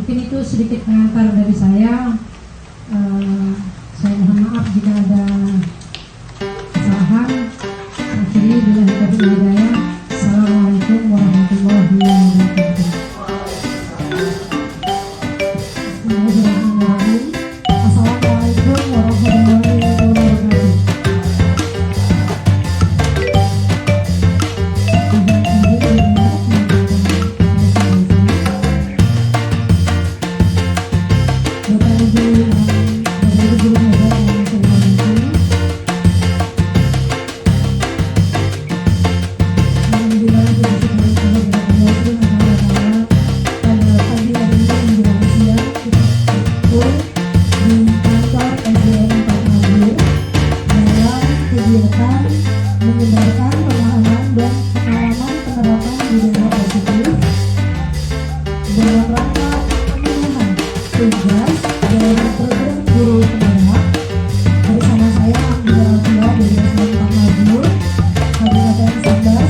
Mungkin itu sedikit pengantar dari saya. Saya mohon maaf jika ada kesalahan. Akhirnya bila kita hidayah. Assalamualaikum warahmatullahi wabarakatuh. Assalamualaikum warahmatullahi wabarakatuh. Menyebarkan pemahaman dan pengalaman penerapan budaya positif dalam rangka pemenuhan tugas dari program guru penggerak bersama saya Abdul dari SMA 4 Majur, Kabupaten Sambas.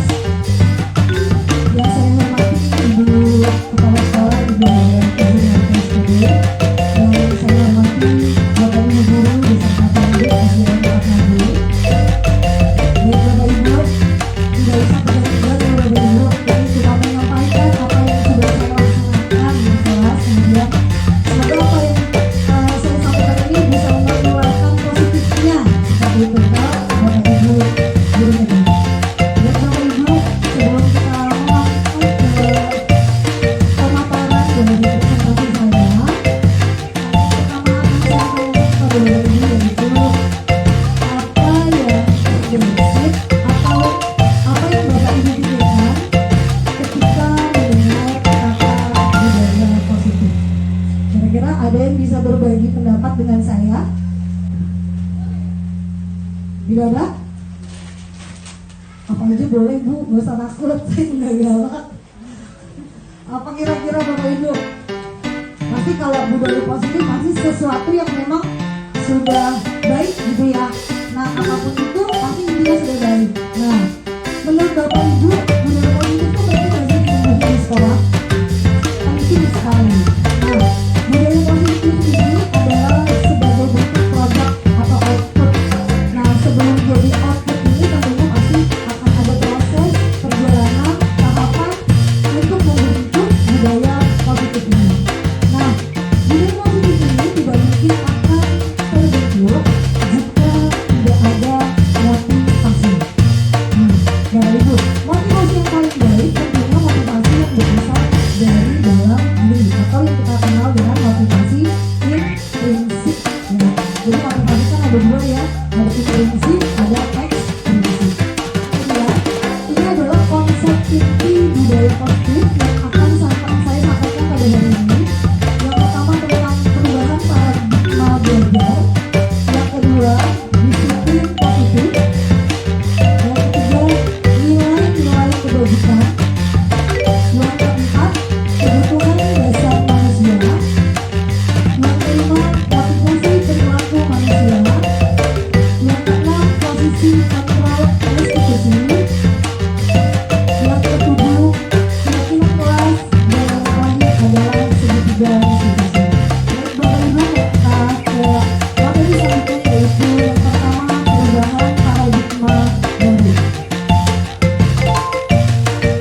Yang saya hormati Ibu Kepala Sekolah Ibu Helen SPD, dan saya hormati Bapak Ibu Guru beserta pendidik SMA 4 Majur. Bapak Ibu, tidak usah berjalan-jalan Bapak Ibu, ini cuma menyampaikan apa yang sudah saya laksanakan di kelas. Kemudian semoga apa yang saya sampaikan ini bisa mengeluarkan positifnya seperti itu Bapak Ibu guru tadi. Dan Bapak Ibu, sebelum kita langsung ke pemaparan dari presentasi saya, pertama akan saya sampaikan kepada Bapak Ibu yaitu apa yang terbesit atau apa yang Bapak Ibu pikirkan ketika mendengar kata budaya positif. Kira-kira ada yang bisa berbagi pendapat dengan saya? Tidak ada? Apa aja boleh Bu, gak usah takut, saya nggak galak. Apa kira-kira Bapak Ibu? Pasti kalau budaya positif pasti sesuatu yang memang sudah baik gitu ya. Nah, apapun itu pasti intinya sudah baik. Nah, menurut Bapak Ibu, budaya positif itu berarti nggak sih ditumbuhin di sekolah? Penting sekali. Nah, budaya positif ini adalah sebagai bentuk produk atau output. Nah, sebelum jadi output ini tentunya pasti akan ada proses perjalanan tahapan untuk membentuk budaya positif ini. Nah, budaya positif ini tidak mungkin akan terbentuk jika tidak ada motivasi. Bapak Ibu, motivasi yang paling baik tentunya motivasi yang berasal dari dalam diri atau yang kita kenal dengan motivasi intrinsik. Ya, jadi motivasi kan ada dua ya, ada intrinsik, ada ekstrinsik. Kemudian ini adalah konsep inti budaya positif yang akan saya sampaikan pada hari ini. Yang pertama tentang perubahan paradigma belajar, yang kedua disiplin positif, yang ketiga nilai-nilai kebajikan, yang keempat kebutuhan dasar manusia, yang kelima motivasi perilaku manusia, yang keenam posisi kontrol institusi, yang ketujuh keyakinan kelas, dan yang terakhir adalah segitiga institusi. Baik Bapak Ibu, kita ke materi selanjutnya yaitu yang pertama perubahan paradigma baru.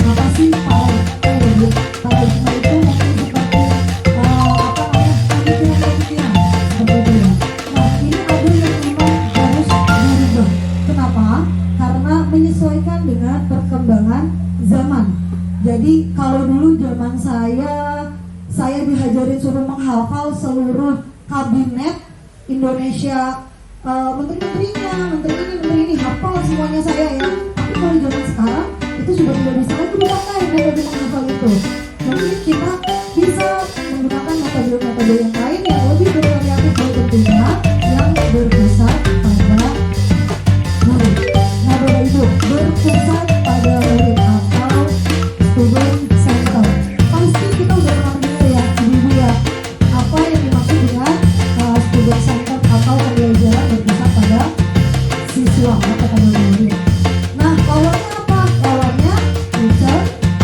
Apa sih paradigma? Paradigma itu mungkin seperti pemikiran-pemikiran seperti itu ya. Nah, ini ada yang memang harus dirubah. Kenapa? Karena menyesuaikan dengan perkembangan zaman. Jadi kalau dulu zaman saya diajarin suruh menghafal seluruh kabinet Indonesia, menteri-menterinya, menteri ini hafal semuanya saya ya. Tapi kalau zaman sekarang itu sudah tidak bisa lagi dipakai metode menghafal itu. Mungkin kita bisa menggunakan metode-metode yang lain yang lebih bervariatif dan tentunya yang berpusat pada murid. Nah Bapak Ibu, berpusat pada murid atau student center. Pasti kita udah pernah mendengar ya, Ibu ya, apa yang dimaksud dengan student center atau pembelajaran berpusat pada siswa atau pada murid. Nah, lawannya apa? Lawannya teacher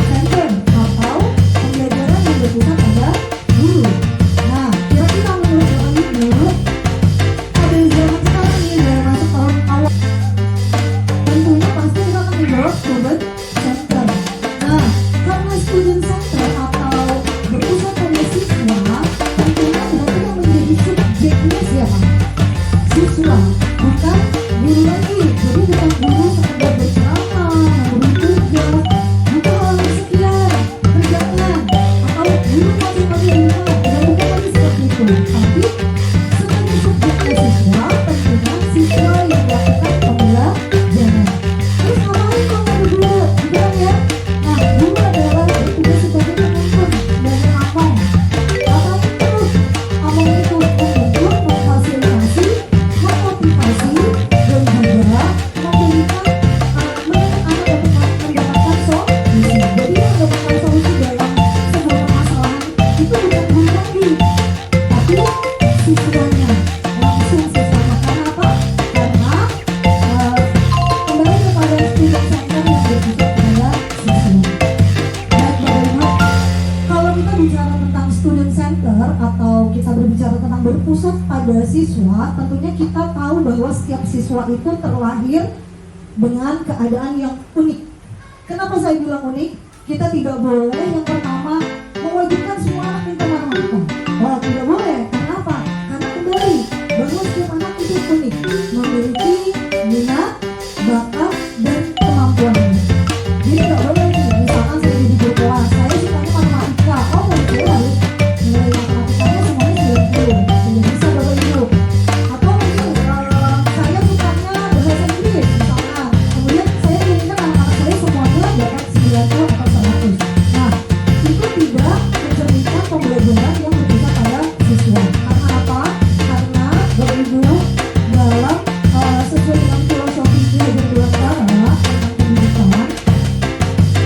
center atau pembelajaran yang berpusat pada lagi, tapi siswanya langsung siswanya. Karena apa? Karena kembali kepada student center yang berpusat pada siswa. Baik Bapak Ibu, kalau kita bicara tentang student center atau kita berbicara tentang berpusat pada siswa, tentunya kita tahu bahwa setiap siswa itu terlahir dengan keadaan yang unik. Kenapa saya bilang unik? Kita tidak boleh yang pertama mewajibkan semua anak pintar matematika. Oh, tidak boleh. Kenapa? Karena kembali bahwa setiap anak itu unik, memiliki minat, bakat, dan kemampuannya. Jadi tidak boleh nih, misalkan saya jadi guru kelas, saya sukanya matematika. Oh, saya harus nilai matematikanya semuanya 90. Tidak bisa Bapak Ibu. Atau mungkin saya sukanya bahasa Inggris misalkan. Kemudian saya inginkan anak-anak saya semuanya dapat 90 atau 100. Nah, itu tidak mencerminkan pembelajaran yang berpusat pada siswa. Karena apa? Karena Bapak Ibu dalam sesuai dengan filosofi belajar bersama tentang pendidikan,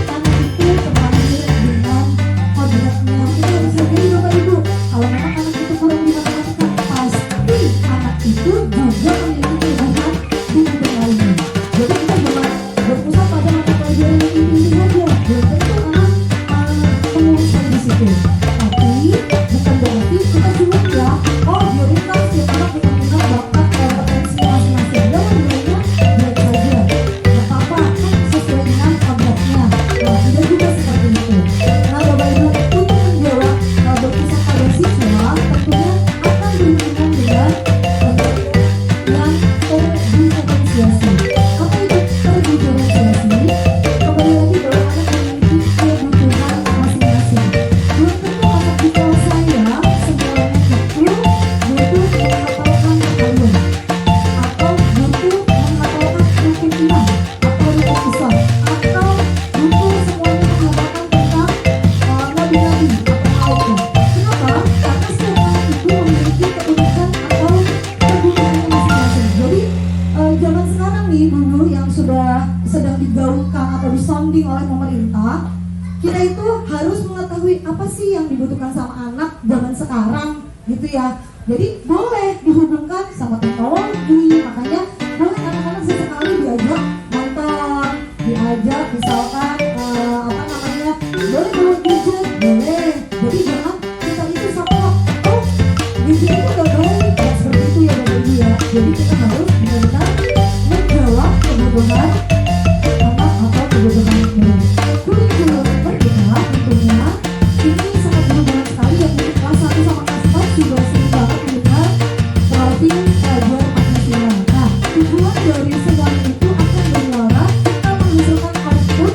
anak itu terlahir dengan kodratnya. Kita bisa jadi Bapak Ibu, kalau memang anak itu kurang di matematika, pasti anak itu juga memiliki kelebihan di bidang lainnya. Jadi kita jangan berpusat pada mata pelajaran yang ini saja. Belum tentu anak menguasai di situ. Tapi bukan berarti kita cuma ya, oh biarin kan setiap anak punya minat, bakat, kompetensi masing-masing. Dan nilainya baik saja. Gak apa-apa, kan sesuai dengan kodratnya. Nah, tidak juga seperti itu. Nah, Bapak Ibu, untuk menjawab berpusat pada siswa, tentunya akan berhubungan dengan yang terdiferensiasi. Apa itu terdiferensiasi? Kembali lagi bahwa anak memiliki kebutuhan masing-masing. Belum tentu anak di kelas saya semuanya itu butuh menghafalkan ayat atau butuh menghafalkan rukun iman atau rukun Islam atau butuh semuanya menghafalkan tentang nabi-nabi atau malaikat. Kenapa? Karena setiap anak itu memiliki keunikan atau kebutuhannya masing-masing. Jadi zaman sekarang nih dulu yang sudah sedang digaungkan atau disonding oleh pemerintah, kita itu harus mengetahui apa sih yang dibutuhkan sama anak zaman sekarang gitu ya. Jadi boleh dihubungkan sama teknologi, makanya boleh anak-anak sesekali diajak nonton, diajak misalkan apa namanya, boleh bawa gadget, boleh. Jadi jangan kita itu sama, oh gadget itu gak baik, ya seperti itu ya Bapak Ibu ya. Jadi kita harus benar-benar menjawab kebutuhan anak atau kebutuhan mereka. Kurikulum merdeka tentunya ini sangat berhubungan sekali ya, untuk kelas 1 sama kelas 4 sudah sering banget mendengar profil pelajar Pancasila. Nah, tujuan dari semuanya itu akan bermuara kita menghasilkan output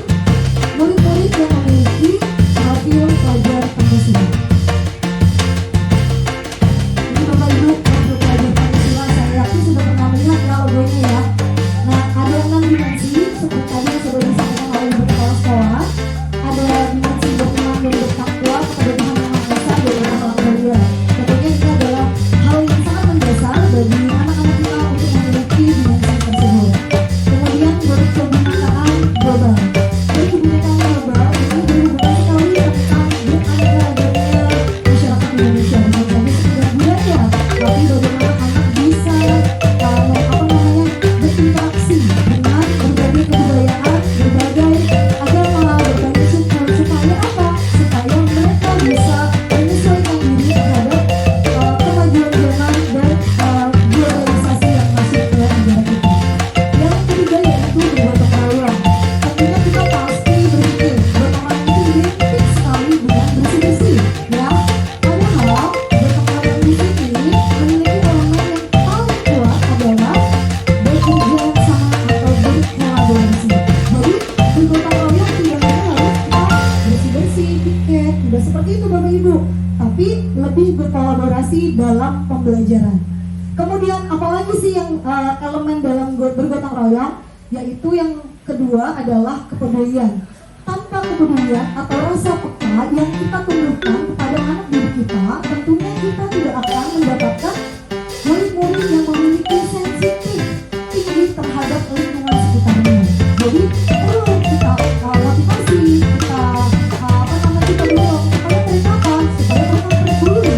murid-murid yang memiliki profil pelajar Pancasila. Ini Bapak Ibu, profil pelajar Pancasila saya yakin sudah pernah melihat ya logonya ya. Nah, ada 6 dimensi seperti tadi yang sudah disampaikan oleh Ibu Kepala Sekolah. Ada dimensi beriman dan bertakwa kepada Tuhan Yang Maha Esa dan akhlak mulia. Tentunya ini adalah hal yang sangat mendasar bagi anak-anak kita untuk memiliki dimensi tersebut. Kemudian berkebinekaan global. Berkebinekaan global ini berhubungan sekali tentang beraneka-ragamnya masyarakat Indonesia, bukan saja sekedar budaya, tapi bagaimana anak bisa berinteraksi dengan berbagai kebudayaan, berbagai agama, berbagai suku, supaya apa? Supaya mereka bisa menyesuaikan diri terhadap kemajuan zaman dan globalisasi yang masuk ke negara kita. Yang ketiga yaitu bergotong royong. Tentunya kita pasti berpikir gotong royong itu identik sekali dengan bersih-bersih, ya. Padahal gotong royong di sini memiliki elemen yang paling kuat adalah bekerja sama atau berkolaborasi. Jadi bergotong royong tidak hanya harus kita bersih-bersih, piket, tidak seperti itu Bapak Ibu, tapi lebih berkolaborasi dalam pembelajaran. Kemudian apalagi sih yang elemen dalam bergotong royong? Yaitu yang kedua adalah kepedulian. Tanpa kepedulian atau rasa peka yang kita tumbuhkan kepada anak didik kita, tentunya kita tidak akan mendapatkan murid-murid yang memiliki sensitif tinggi terhadap lingkungan sekitarnya. Jadi perlu kita motivasi, kita kita dorong supaya mereka apa? Supaya mereka peduli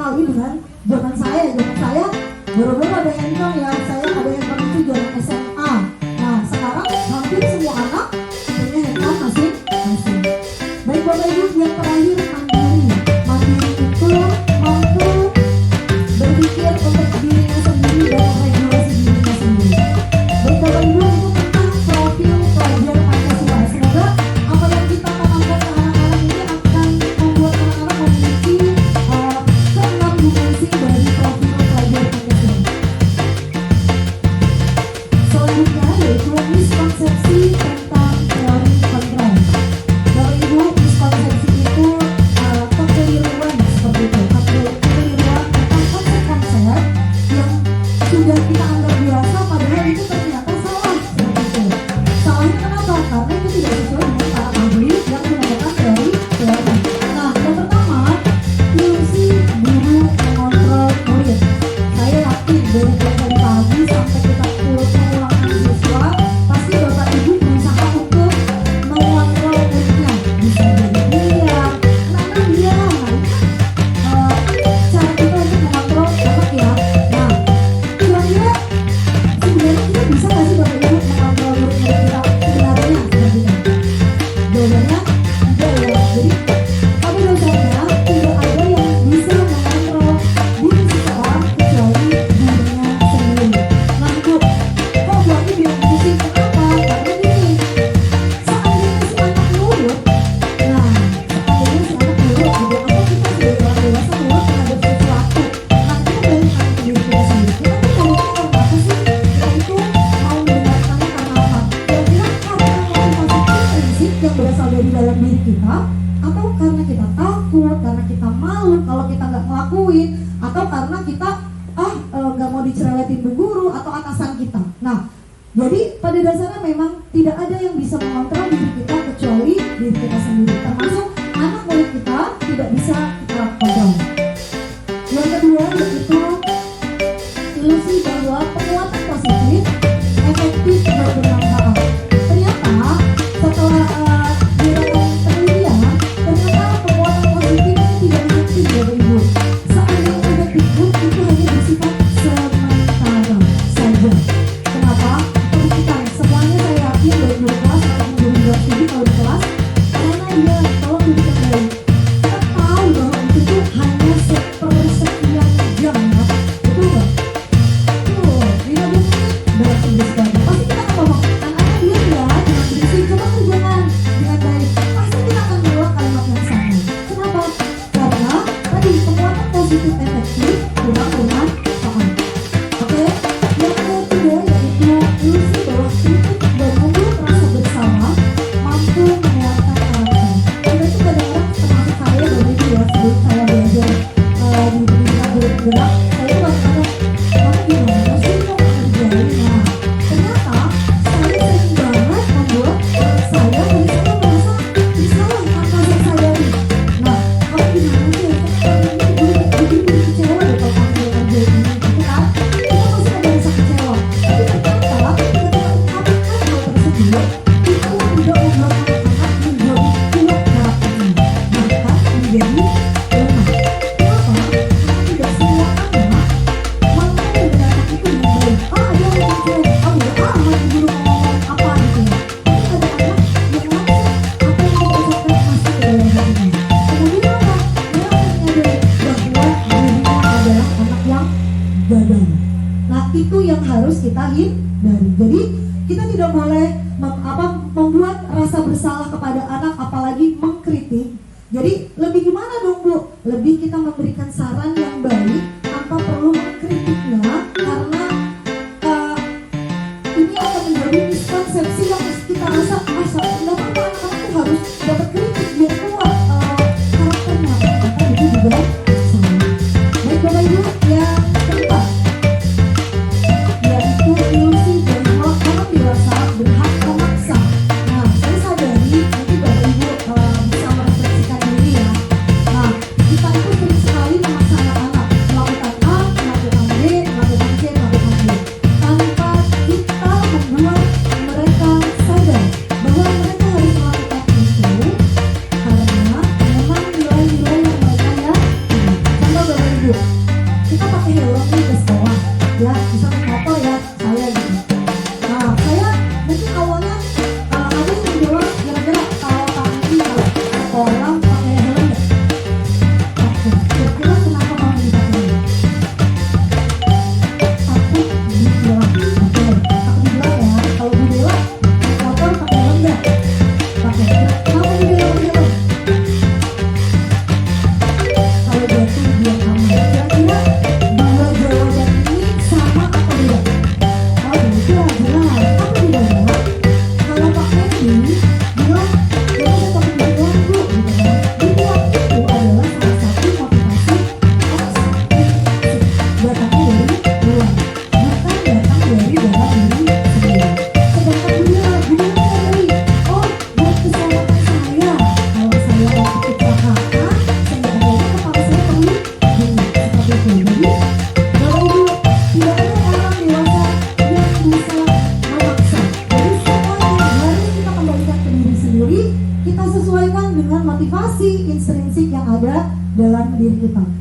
kali dengan zaman saya. Zaman saya baru-baru ada handphone ya, saya ada handphone itu zaman SMA. Nah sekarang hampir semua anak punya handphone masing-masing. Baik Bapak Ibu, yang terakhir mandiri. Mandiri itu mampu berpikir untuk dirinya sendiri dan meregulasi dirinya sendiri. Baik Bapak Ibu, itu tentang profil pelajar Pancasila. Semoga apa yang kita tanamkan ke anak-anak ini akan membuat anak-anak memiliki keenam dimensi dari profil pelajar Pancasila. Selanjutnya yaitu miskonsepsi tentang teori kontrol. Bapak Ibu, miskonsepsi itu kekeliruan seperti itu, kekeliruan tentang konsep-konsep yang sudah kita anggap biasa padahal itu ternyata salah seperti itu. Salahnya kenapa? Karena itu tidak sesuai dengan para ahli yang menggunakan teori. Nah, yang pertama, ilusi guru mengontrol murid. Saya yakin dari pagi sampai kita mengulangi siswa, pasti Bapak Ibu berusaha untuk mengontrol muridnya. Bisa jadi dia, mana dia. Cara kita untuk mengontrol anak ya. Nah, kira-kira sebenarnya kita bisa nggak sih Bapak Ibu mengontrol murid kita sebenarnya seperti itu? Jawabannya tidak ya. Jadi pada dasarnya tidak ada yang bisa mengontrol diri seseorang kecuali dirinya sendiri. Nah Bu, kok buatnya bilang pusing? Kenapa? Karena gini, seandainya si anak nurut, nah seandainya si anak nurut gitu, atau kita sebagai orang dewasa nurut terhadap sesuatu, nah kita balik lagi ke diri kita sendiri. Kita tuh nurutnya karena apa sih? Kita itu mau mendengarkannya karena apa? Kira-kira karena motivasi prinsip yang berasal dari dalam diri kita, atau karena kita takut, karena kita malu kalau kita nggak ngelakuin, atau karena kita nggak mau dicerewetin bu guru atau atasan kita. Nah, jadi pada dasarnya memang tidak ada yang bisa mengontrol diri kita kecuali diri kita sendiri, termasuk anak murid kita tidak bisa kita kontrol. Yang kedua yaitu ilusi bahwa penguatan positif efektif bermanfaat. Ternyata setelah dilakukan penelitian, ternyata penguatan positif ini tidak efektif Bapak Ibu. Seandainya efektif itu hanya bersifat sementara saja. Kenapa? Kita semuanya saya yakin baik guru kelas atau guru studi kalau di kelas, karena dia kalau diberikan baik, kita tahu bahwa itu tuh hanya sepersekian jam ya, betul nggak? Tuh, 15 menit dalam tugas baru. Pasti kita akan ngomong, anak-anak dia ya, jangan berisik, coba kerjakan dengan baik. Pasti kita akan mengulang kalimat yang sama. Kenapa? Karena tadi penguatan positif efektif kurang bermanfaat. Oke, yang kedua yaitu ilusi bahwa kritik dan membuat rasa bersalah mampu menguatkan karakter. Kita itu kadang-kadang termasuk saya Bapak Ibu ya, sebelum saya belajar di pendidikan guru penggerak, saya itu kadang-kadang kamu gimana sih kok ngerjain? Nah, ternyata saya sering banget membuat saya dari sana merasa bersalah atas saya ini. Nah, kamu gimana sih? Kamu ini bikin kecewa deh kalau kamu ngerjain ini, gitu kan? Kita pasti ada rasa kecewa. Tapi ternyata ketika kita mengungkapkan hal tersebut, itu tidak membuat anak-anak menjadi kuat karakternya, bahkan menjadi lemah. Kenapa? Karena tidak semua anak mampu mendengarkan itu dengan baik. Ada yang kecewa, mau guru ngomong apa gitu ya. Tapi ada anak yang langsung apa yang kita ucapkan masuk ke dalam hatinya. Kemudian apa? Dia akan menyadari bahwa dirinya adalah anak yang gagal. Nah itu yang harus kita hindari. Jadi kita tidak boleh membuat rasa bersalah kepada anak, apalagi mengkritik. Jadi lebih gimana dong Bu? Lebih kita memberikan saran yang baik tanpa perlu mengkritiknya, karena ini akan menjadi miskonsepsi yang kita rasa kenapa anak-anak tuh harus dapat kritik biar kuat karakternya. Ternyata itu juga salah. Baik Bapak Ibu, yang keempat yaitu ilusi bahwa orang dewasa berhak memaksa. Nah, saya sadari nanti Bapak Ibu bisa merefleksikan diri ya. Nah, kita itu sering sekali memaksa anak-anak.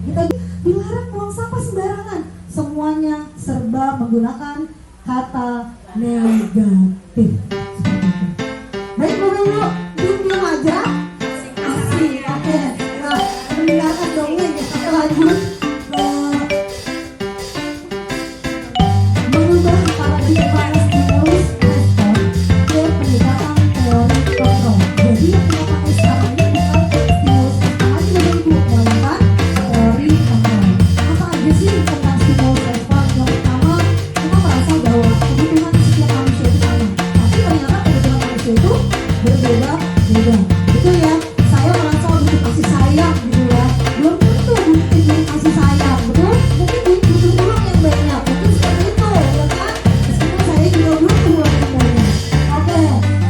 Kita dilarang buang sampah sembarangan. Semuanya serba menggunakan kata negatif. Baik Bapak Ibu, diam aja. Asik, oke. Nah, mendengarkan dongeng ya, kita lanjut. Mengubah paradigma stimulus respon ke pendekatan teori kontrol. Jadi yang kita pakai sekarang ini bukan stimulus respon lagi Bapak Ibu, melainkan teori kontrol. Apa aja sih tentang stimulus respon? Yang pertama, kita merasa bahwa kebutuhan setiap manusia itu sama, tapi ternyata kebutuhan manusia itu berbeda-beda. Betul ya? Saya merasa butuh kasih sayang gitu ya. Belum tentu butuh kasih sayang, betul? Mungkin butuh uang yang banyak, mungkin seperti itu, ya kan? Meskipun saya juga butuh uang yang banyak. Oke,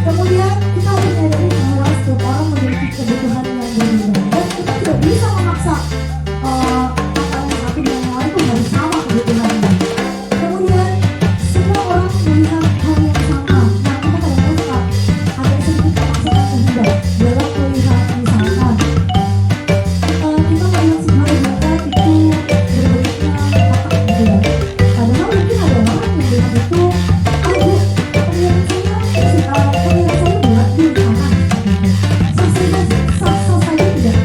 kemudian kita harus menyadari bahwa setiap orang memiliki kebutuhan yang berbeda, dan kita tidak bisa memaksa antara yang satu dan yang lain itu harus sama kebutuhannya. Kemudian semua orang melihat hal yang sama. Nah, kita kadang-kadang suka agak sedikit memaksakan kehendak dalam melihat misalkan kita melihat si Maria itu berbentuknya kotak gitu ya. Padahal mungkin ada orang yang melihat itu, aduh, pemilihan saya buat di tangan gitu. Sah-sah saja tidak.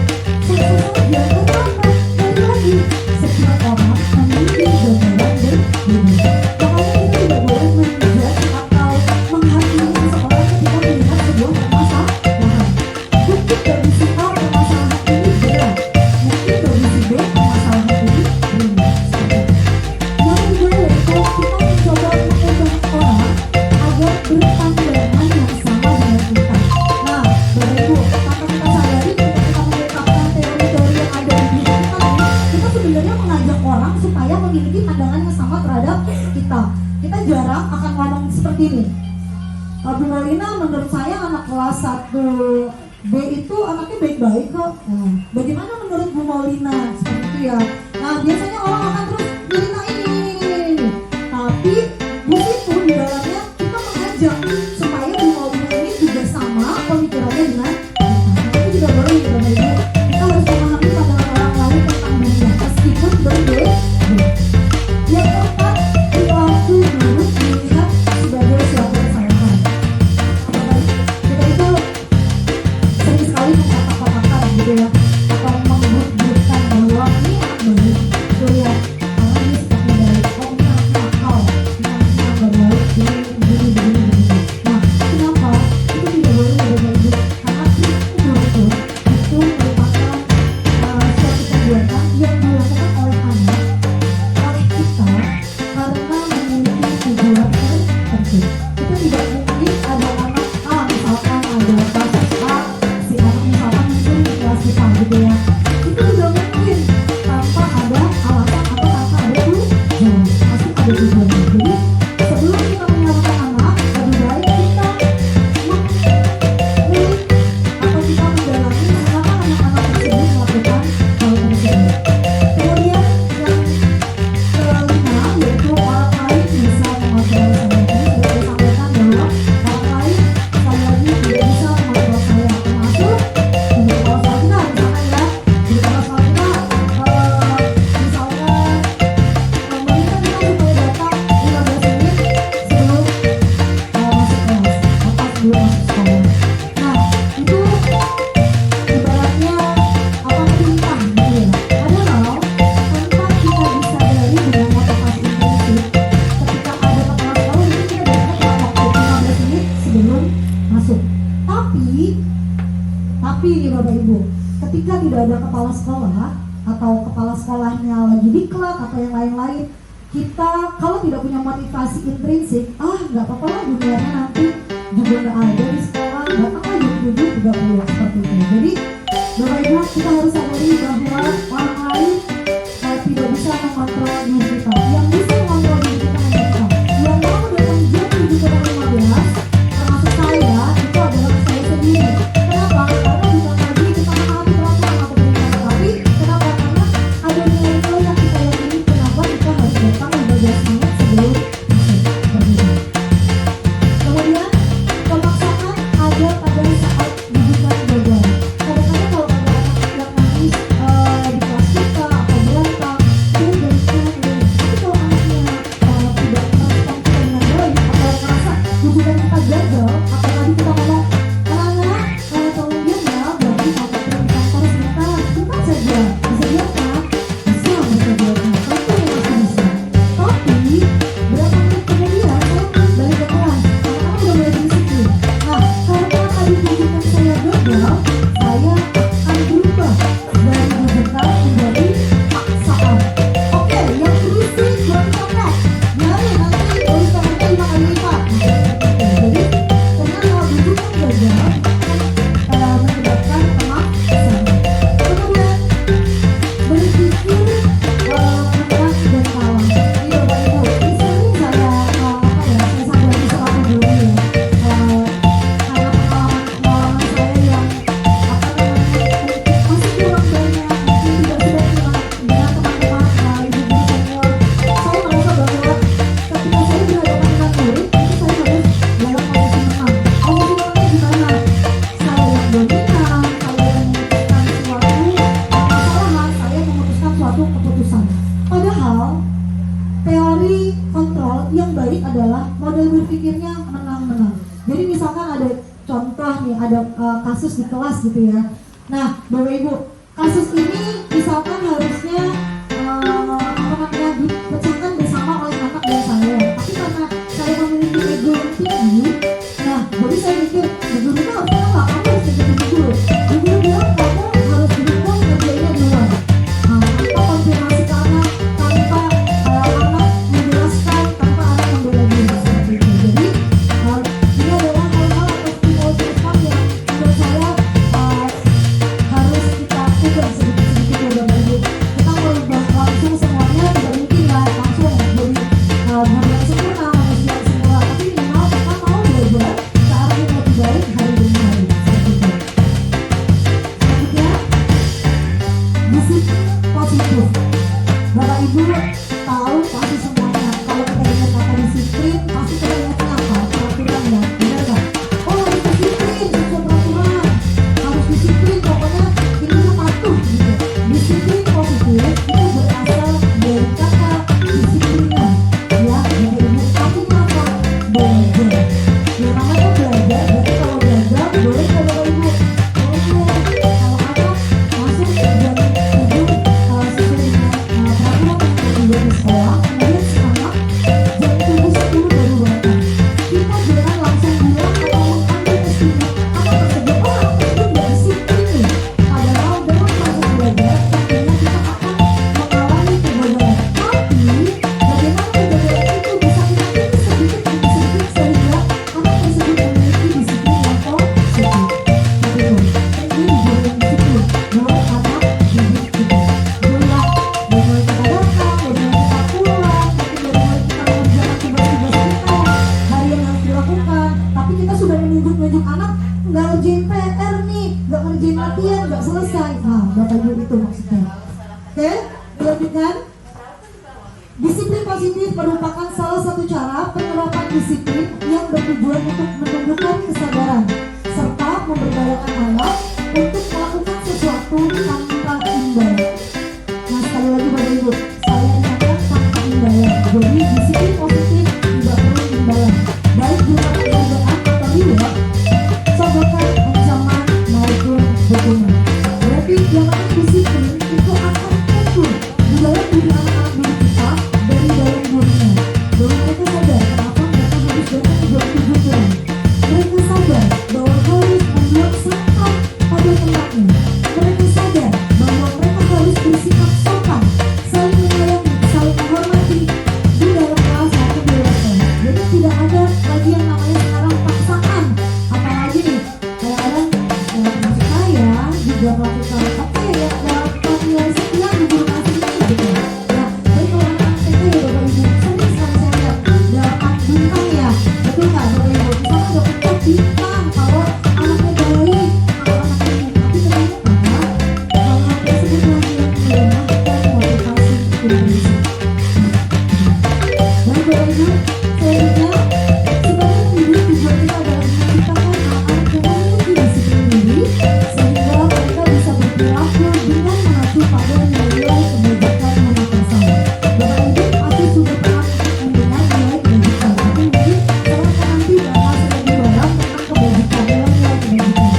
Sah-sah saja, kenapa? Balik lagi, setiap orang memiliki gambaran berbeda. Makanya kita tidak boleh menjudge atau menghakimi seseorang ketika melihat sebuah permasalahan. Mungkin dari si A permasalahan ini berat, mungkin dari si B permasalahan ini ringan. Yang kedua yaitu kita mencoba mengubah orang agar berpandangan yang sama dengan kita. Nah, Bapak Ibu, tanpa kita sadari ketika kita mengungkapkan teori-teori yang ada di diri kita ini, kita sebenarnya mengajak orang supaya memiliki pandangan yang sama terhadap kita. Kita jarang akan ngomong seperti ini. Bu Maulina menurut saya anak kelas 1B itu anaknya baik-baik kok. Nah, bagaimana menurut Bu Maulina? Seperti itu ya. Nah, biasanya orang akan terus cerita ini. Tapi di situ di dalamnya kita mengajak supaya Bu Maulina ini juga sama pemikirannya dengan kita. Nah, itu juga boleh ya Bapak Ibu. Kita harus memahami pandangan orang lain tentang dunia meskipun berbeda. Yang keempat, perilaku buruk dilihat sebagai suatu kesalahan. Kita itu sering sekali mengkotak-kotakan gitu ya, atau mengurut-urutkan bahwa ini anak baik, gitu ya. Kalau ini seperti baik, oh ini anak nakal, ini anak nggak baik, begini. Nah, kenapa? Itu tidak boleh ya Bapak Ibu, karena itu merupakan suatu kegiatan yang dilakukan oleh anak, oleh kita, karena memiliki tujuan tertentu. Kita tidak mungkin ada anak A, misalkan ada kasus A, si anak misalkan muncul di kelas kita gitu ya. Itu tidak mungkin tanpa ada alasan atau tanpa ada tujuan. Pasti ada tujuannya. Jadi sebelum kita menyalahkan anak, lebih baik kita memilih atau kita mendalami mengapa anak-anak tersebut melakukan hal tersebut. Kemudian yang kelima yaitu orang lain bisa mengontrol saya. Tadi sudah saya sampaikan bahwa orang lain sekali lagi tidak bisa mengontrol saya, termasuk di kepala sekolah kita misalkan ya, di kepala sekolah kita misalnya meminta kita supaya datang 15 menit sebelum masuk kelas atau sebelum masuk sekolah. Nah, itu ibaratnya apa perintah gitu ya. Padahal tanpa kita disadari dengan motivasi intrinsik, ketika ada kepala sekolah itu kita dapat waktu 15 menit sebelum masuk. Tapi ini Bapak Ibu, ketika tidak ada kepala sekolah atau kepala sekolahnya lagi diklat atau yang lain-lain, kita kalau tidak punya motivasi intrinsik, nggak apa-apa lah dunianya nanti juga nggak ada di sekolah, datanglah jam 7.30 seperti itu. Jadi Bapak Ibu, kita harus sadari bahwa orang lain tidak bisa mengontrol diri kita. Yang bisa mengontrol diri kita hanya kita. Yang mau datang jam 7.15 termasuk saya, itu adalah saya sendiri. Kenapa? Karena bukan lagi kita menaati peraturan atau perintah, tapi kenapa? Karena ada nilai-nilai yang kita yakini. Kenapa kita harus datang 15 menit sebelum masuk seperti itu. Kemudian pemaksaan ada pada saat didikan gagal. Kadang-kadang kalau ada anak yang nangis di kelas suatu keputusan. Padahal teori kontrol yang baik adalah model berpikirnya menang-menang. Jadi misalkan ada contoh nih, ada kasus di kelas gitu ya. Nah, Bapak Ibu, kasus ini misalkan harusnya dipecahkan bersama oleh anak dan saya. Tapi karena saya memiliki ego yang tinggi, nah jadi saya mikir, guru itu harusnya nggak, kamu harus jadi guru. Guru bilang kamu harus didukung kerjanya duluan. Nah, tanpa konfirmasi ke anak, tanpa anak menjelaskan, tanpa anak membela diri seperti itu. Jadi ini adalah hal-hal atau stimulus respon yang menurut saya harus kita ubah sedikit-sedikit ya Bapak Ibu. Kita mau ubah langsung semuanya tidak mungkin ya langsung jadi hal yang sempurna, manusia yang sempurna. Tapi minimal kita mau belajar ke arah yang lebih baik hari demi hari seperti itu. Selanjutnya, disiplin positif. Bapak Ibu tahu pasti semuanya kalau kita ingat kata disiplin pasti kita ingatnya apa? Peraturan ya, benar nggak? Oh harus disiplin, sesuai peraturan, harus disiplin, pokoknya intinya patuh gitu. Disiplin positif itu berasal dari kata disiplinan ya, Bapak Ibu. Artinya apa? Belajar. Yang namanya belajar, berarti kalau belajar boleh nggak Bapak Ibu? Boleh. Kalau anak masuk jam 7 sesuai dengan peraturan yang dibuat di sekolah, kemudian sekarang jam 7.10 baru datang. Kita jangan langsung bilang atau mengambil anak tersebut, oh anak tersebut nggak disiplin nih. Padahal dalam proses belajar tentunya kita akan mengalami kegagalan. Tapi bagaimana kegagalan itu bisa kita pilih sedikit demi sedikit sehingga anak tersebut memiliki disiplin yang positif. Betul. Ini guru yang disiplin buat anak didik kita. Mulai kita datang, mulai kita pulang, mungkin mulai kita mengerjakan tugas-tugas kita hari yang harus dilakukan. Tapi kita sudah menunjuk-nunjuk anak nggak ngerjain PR nih, nggak ngerjain latihan, nggak selesai. Nah, Bapak Ibu itu maksudnya. Oke, dilanjutkan. Disiplin positif merupakan salah satu cara penerapan disiplin yang bertujuan untuk menumbuhkan kesadaran serta memberdayakan anak untuk melakukan sesuatu tanpa imbalan. Nah, sekali lagi Bapak Ibu, saya ingatkan tanpa imbalan. Jadi disiplin positif tidak perlu imbalan, baik berupa penghargaan atau reward, sogokan, ancaman maupun hukuman. Berarti yang namanya disiplin itu akan muncul di dalam diri anak-anak didik kita dari dalam dirinya. Bahwa mereka sadar kenapa mereka harus datang ke jam 7 pulang. Mereka sadar bahwa harus membuat sampah pada tempatnya. Mereka sadar bahwa mereka harus bersikap sopan, saling menyayangi, saling menghormati di dalam kelas maupun di luar kelas. Jadi tidak ada lagi yang namanya sekarang paksaan. Apalagi nih, kadang-kadang termasuk saya juga melakukan oke ya dapat nilai sekian di guru asing ini gitu. Nah, jadi kalau anak TK ya Bapak Ibu, sering sekali saya lihat dapat bintang ya, betul nggak Bapak Ibu? Misalnya dapat bintang kalau anaknya baik, kalau anaknya tapi ternyata hal-hal tersebut lagi yang melemahkan motivasi Indonesia. Baik Bapak Ibu, selanjutnya sebagai pendidik tujuan kita adalah menciptakan anak-anak yang memiliki disiplin diri sehingga mereka bisa berperilaku dengan mengacu pada nilai-nilai kebajikan universal. Bapak Ibu pasti sudah pernah mendengar nilai kebajikan, tapi mungkin saya nanti bahas lebih dalam tentang kebajikan, nilai-nilai kebajikan.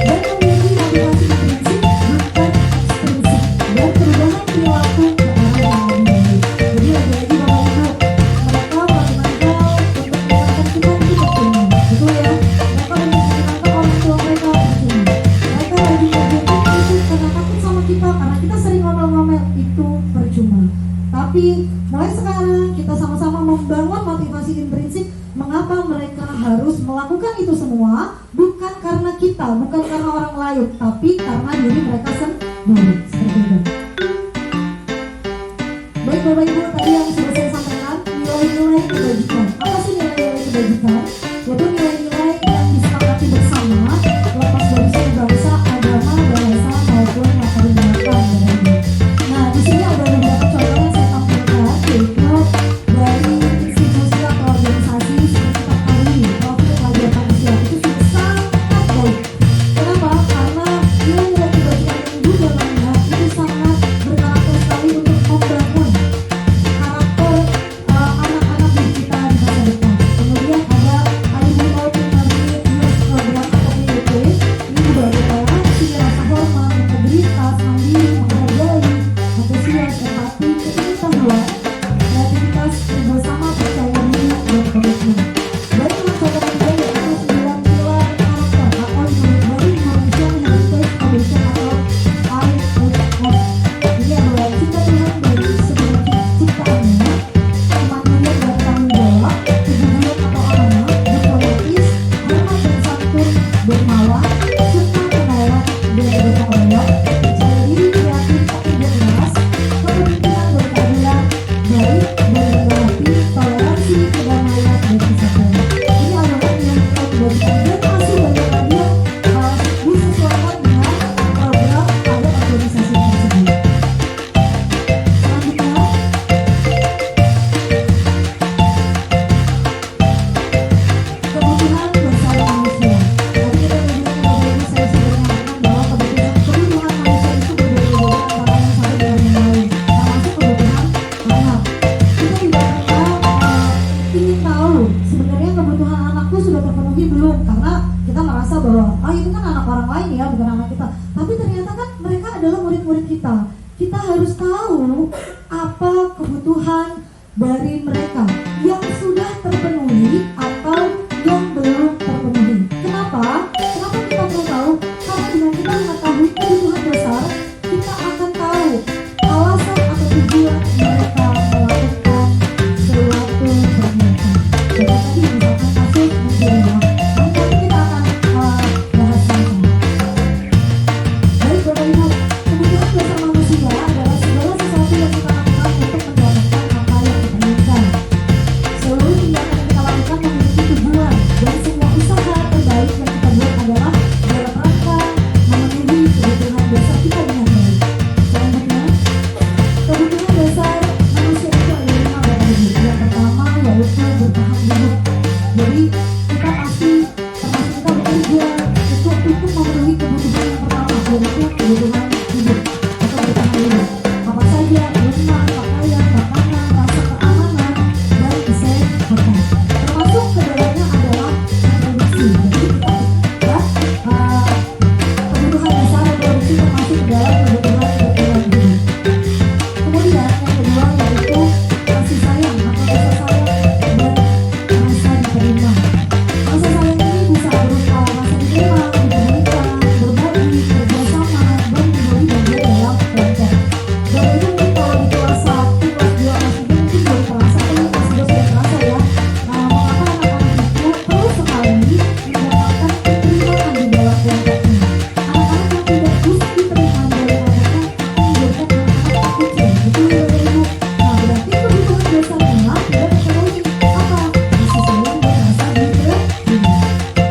Dan memiliki motivasi intrinsik bukan ekstrinsik dan perubahan perilaku ke arah yang lebih baik. Jadi lagi-lagi Bapak Ibu, mereka matematikal untuk meningkatkan kita itu percuma, betul ya? Mereka menyenangkan orang tua mereka percuma. Mereka lagi ngerjain itu karena takut sama kita, karena kita sering ngomel-ngomel, itu percuma. Tapi mulai sekarang kita sama-sama membangun motivasi intrinsik. Mengapa mereka harus melakukan itu semua? Bukan karena kita, bukan karena orang lain, tapi karena diri mereka sendiri. Seperti itu. Baik Bapak Ibu, tadi yang sudah saya sampaikan nilai-nilai kebajikan. Apa sih nilai-nilai kebajikan? Yaitu nilai-nilai yang disepakati bersama, lepas dari suku bangsa, agama, bahasa maupun latar belakang. Nah, di sini ada beberapa contoh yang saya tampilkan, yaitu dari institusi atau organisasi seperti kita ketahui, profil pelajar manusia itu sudah sangat baik. Kenapa? Karena nilai-nilai kebajikan yang di dalamnya itu sangat berkarakter tahu apa kebutuhan dari mereka yang sudah terpenuhi atau yang belum terpenuhi. Kenapa? Kenapa kita perlu tahu? Karena dengan kita mengetahui kebutuhan dasar, kita akan tahu alasan atau tujuan mereka melakukan suatu perbuatan. Jadi tadi misalkan kasus mencurinya, nanti kita akan bahas sama-sama. Baik Bapak Ibu, kebutuhan dasar manusia adalah segala sesuatu yang kita lakukan untuk mendapatkan apa yang kita inginkan. Seluruh tindakan yang kita lakukan memiliki tujuan, dan semua usaha terbaik yang kita buat adalah dalam rangka memenuhi kebutuhan dasar kita dengan baik. Selanjutnya, kebutuhan dasar manusia itu ada 5 Bapak Ibu. Yang pertama yaitu bertahan hidup. Jadi kita pasti termasuk kita bekerja untuk memenuhi kebutuhan yang pertama, yaitu kebutuhan hidup atau bertahan hidup. Apa saja? Rumah, pakaian, makanan, rasa keamanan, dan kesehatan. Termasuk ke dalamnya adalah reproduksi. Jadi kita kebutuhan dasar reproduksi termasuk ke dalam kebutuhan bertahan hidup. Kemudian yang kedua yaitu kasih sayang atau rasa sayang dan rasa diterima. Rasa sayang ini bisa berupa rasa diterima, diberikan, berbagi, kerjasama, dan menjadi bagian dalam kelompok. Dan itu mungkin kalau di kelas 1, kelas 2, kelas 3 mungkin belum terasa, tapi kelas 2 sudah terasa ya. Nah, mengapa anak-anak itu perlu sekali mendapatkan penerimaan di dalam kelompoknya. Anak-anak yang tidak bisa diterima di dalam kelompoknya akan menjadikan anak-anak kecil. Betul ya Bapak Ibu? Nah, berarti kebutuhan dasarnya tidak terpenuhi. Apa? Kasih sayang dan rasa diterima.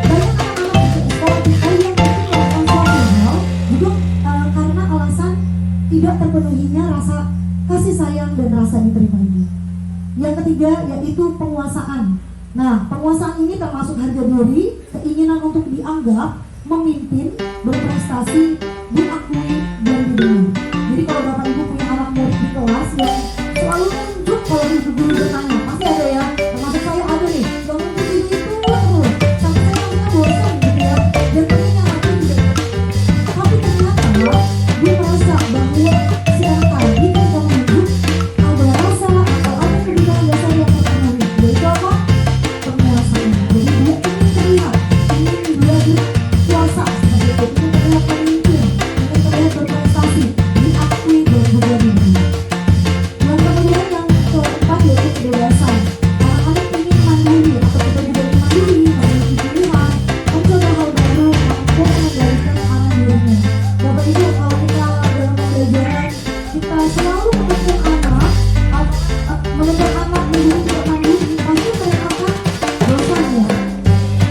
Banyak anak-anak di sekolah kita yang mungkin melakukan suatu hal juga karena alasan tidak terpenuhinya rasa kasih sayang dan rasa diterima ini. Yang ketiga yaitu penguasaan. Nah, penguasaan ini termasuk harga diri, keinginan untuk dianggap, memimpin, berprestasi, diakui, dan didengar. Jadi kalau Bapak Ibu punya anak murid di kelas yang selalu nunjuk kalau ibu guru bertanya, pasti ada ya, termasuk saya ada nih, yang nunjuk itu terus, sampai saya akhirnya bosan gitu ya, dan pengen yang lain juga. Tapi ternyata dia merasa bahwa si anak tadi ketika menunjuk ada rasa atau ada kebutuhan dasar yang terpenuhi, yaitu apa? Penguasaan. Jadi dia ingin terlihat, ingin belajar kuasa seperti itu, ingin terlihat pemimpin, ingin terlihat berprestasi, diakui dan berani. Yang kemudian yang keempat yaitu kebebasan. Anak-anak ingin mandiri atau kita juga ingin mandiri, memiliki pilihan, mencoba hal baru, mampu mengendalikan arah dirinya. Bapak Ibu, kalau kita dalam pembelajaran kita selalu menekan anak menjadi tidak mandiri, pasti mereka akan bosan ya.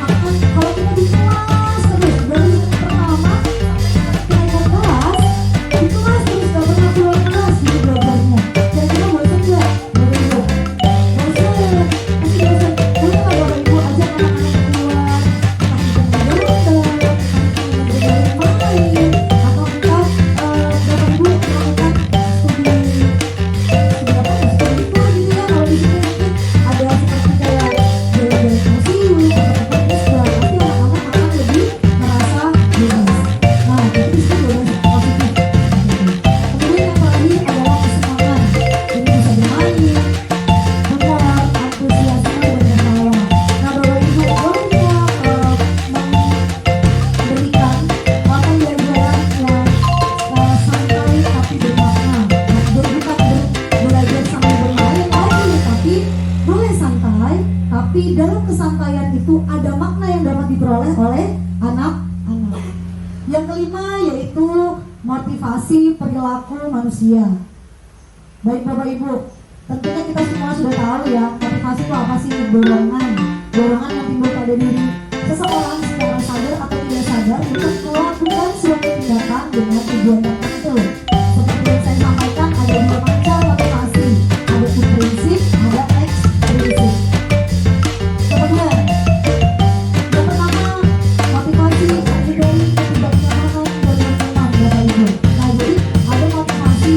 Akan kalau kita di kelas terus dari pertama naik kelas, di kelas terus gak pernah keluar kelas gitu belajarnya. Kira-kira bosan gak? Bapak Ibu? Bosan, pasti bosan. Boleh gak Bapak Ibu ajak anak-anak keluar, entah itu menjalan, entah itu bermain, atau entah Bapak Ibu melakukan studi apa ya, studi tour gitu ya. Kalau di sini mungkin ada seperti kayak jalan-jalan ke museum atau ke musda, pasti anak-anak akan lebih merasa bebas. Nah, jadi di sini bebas positif. Kemudian yang terakhir adalah kesenangan. Ini bisa bermain, benar, antusiasme, dan tertawa. Nah, Bapak Ibu, boleh kita memberikan pembelajaran yang santai tapi bermakna. Bukan belajar sambil bermain lagi, tapi boleh santai, tapi dalam kesantaian itu ada makna yang dapat diperoleh oleh anak-anak. Yang kelima yaitu motivasi perilaku manusia. Baik Bapak Ibu, tentunya kita semua sudah tahu ya, motivasi itu apa sih? Dorongan yang timbul pada diri seseorang secara sadar atau tidak sadar untuk melakukan suatu tindakan dengan tujuan tertentu. Seperti yang saya sampaikan, ada 2 macam motivasi, ada intrinsik, ada ekstrinsik. Kemudian yang pertama, motivasi terdiri dari ketidaknyamanan dan nyaman Bapak Ibu. Nah, jadi ada motivasi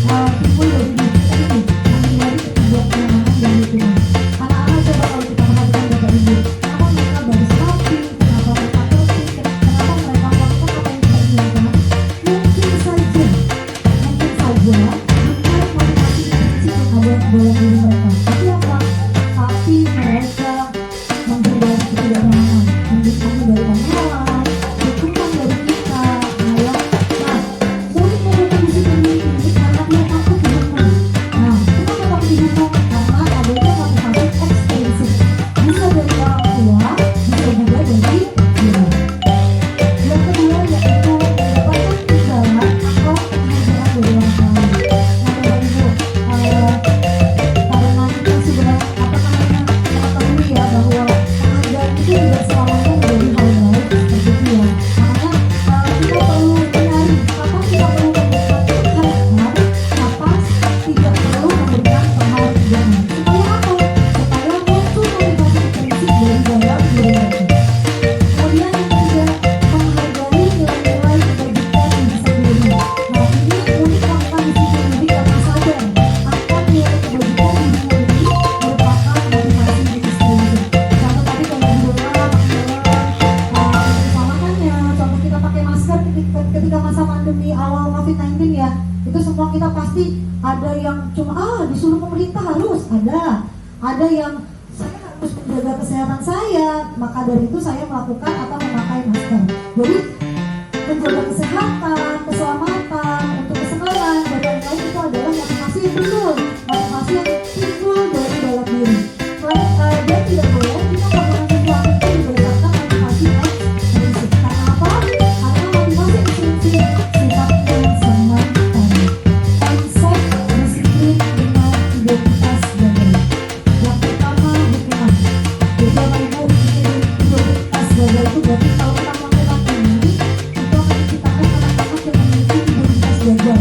yang timbul dari diri kita ini, yang dari ketidaknyamanan dan lingkungan. Anak-anak coba kalau kita perhatikan Bapak Ibu, kenapa mereka baris rapi, kenapa mereka tertib, kenapa mereka melakukan apa yang kita inginkan? Mungkin benar motivasi prinsip yang ada dalam diri mereka. Tapi apa? Tapi mereka menghindari ketidaknyamanan, menghindari omelan, dukungan dari kita. Nah, murid membutuhkan disiplin ini karena dia takut dihukum. Nah, kenapa takut dihukum? Karena adanya motivasi ekstrinsik, bisa dari orang tua, bisa juga dari guru. Yang kedua yaitu mendapatkan tunjangan atau penghargaan dari orang lain. Nah, Bapak Ibu, karena kita sudah mengetahui ya bahwa penghargaan itu tidak selamanya menjadi hal baik seperti itu ya. Makanya kita perlu mencari kapan kita perlu memberikan penghargaan, kapan tidak perlu memberikan penghargaan. Supaya apa? Supaya muncul motivasi prinsip dari dalam diri mereka. Kemudian yang ketiga, menghargai nilai-nilai kebajikan yang bisa diri. Nah, ini murid melakukan disiplin murid karena sadar akan nilai kebajikan di diri murid merupakan motivasi ekstrinsik. Contoh tadi kayak gula, kesalahpahamannya, contoh kita pakai masker ketika masa pandemi awal COVID-19 ya, itu semua kita pasti ada yang cuma disuruh pemerintah harus ada yang saya harus menjaga kesehatan saya, maka dari itu saya melakukan atau memakai masker. Jadi menjaga kesehatan, keselamatan, untuk kesenangan dan lain-lain itu adalah motivasi yang betul, motivasi yang timbul dari dalam diri. Dan tidak boleh kita melakukan sesuatu itu berdasarkan motivasi ekstrinsik. Karena apa? Karena motivasi ekstrinsik sifatnya sementara. Konsep disiplin dengan identitas gagal. Yang pertama dukungan. Jadi Bapak Ibu, identitas gagal itu berarti kalau kita melakukan ini, itu akan menciptakan anak-anak yang memiliki identitas gagal.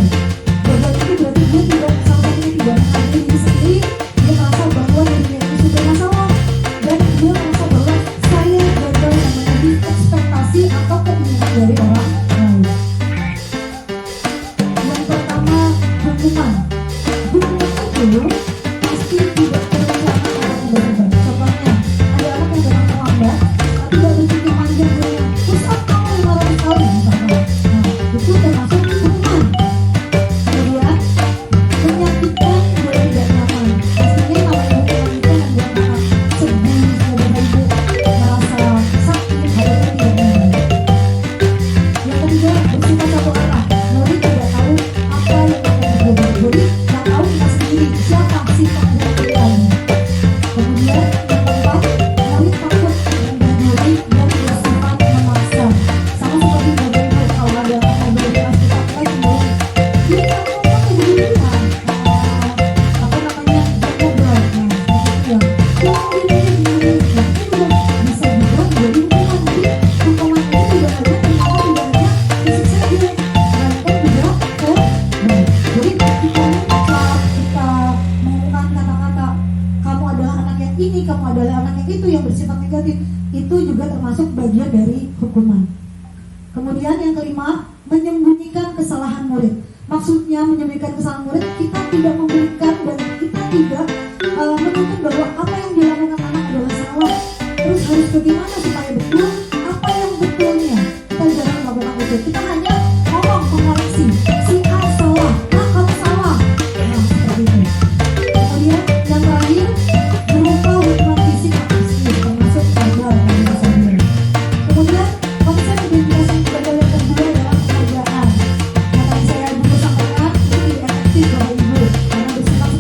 Gagal itu berarti dia tidak salah satunya tidak menghargai diri sendiri, dia merasa bahwa dirinya itu sudah masalah, dan dia merasa bahwa saya gagal memenuhi ekspektasi atau keinginan dari orang lain. Yang pertama dukungan. Dukungan itu pasti tidak berencana atau tiba-tiba. Contohnya, ada anak yang datang terlambat, tapi tidak berpikir panjang dia push up kamu 500 kali misalkan. Nah, itu termasuk dukungan. Kemudian menyakitkan dan tidak nyaman. Pastinya namanya dukungan itu membuat anak sedih, Bapak Ibu merasa sakit ataupun tidak nyaman. Yang ketiga, bersifat satu arah. Murid tidak tahu apa yang akan terjadi. Murid yang tahu kita sendiri siapa sifat dari lain. Kemudian yang keempat, murid takut rendah diri dan bersifat memaksa. Sama seperti Bapak Ibu kalau ada anak mobil di kelas kita kemudian dia kamu pakai beginian, apa namanya berkobar. Nah, seperti itu ya. Yang ini bisa juga menjadi hukuman. Jadi hukuman ini tidak hanya ternyata tidak hanya fisik saja, melainkan juga verbal. Jadi kita mengucap, kita mengumumkan kata-kata kamu adalah anak yang ini, kamu adalah anak yang itu yang bersifat negatif, itu juga termasuk bagian dari hukuman. Kemudian yang kelima, menyembunyikan kesalahan murid. Maksudnya menyembunyikan kesalahan murid, kita tidak memberikan dan kita tidak menuntut bahwa apa yang dilakukan anak adalah salah. Terus harus bagaimana supaya betul, apa yang betulnya. Kita jangan melakukan itu. Kita hanya ngomong mengoreksi. Si A salah, kamu salah. Nah, seperti itu. Kemudian yang terakhir, berupa hukuman fisik atau psikis, termasuk gagal dan misalnya. Kemudian konsep identitas gagal yang kedua adalah penghargaan. Yang tadi saya dulu sampaikan, itu tidak efektif Bapak Ibu, karena bersifat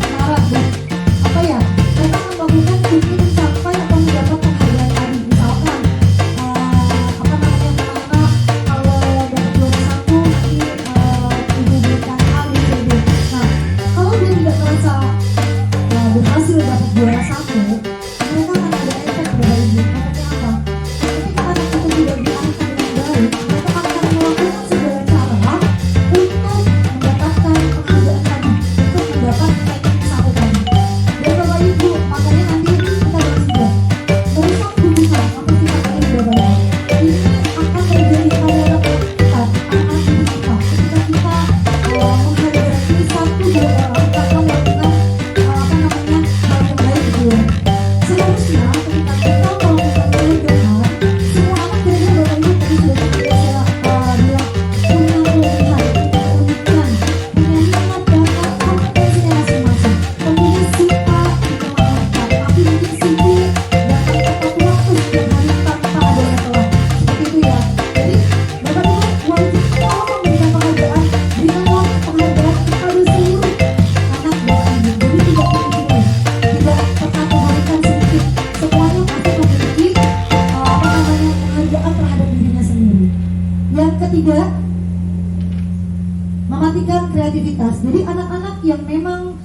kelas. Jadi anak-anak yang memang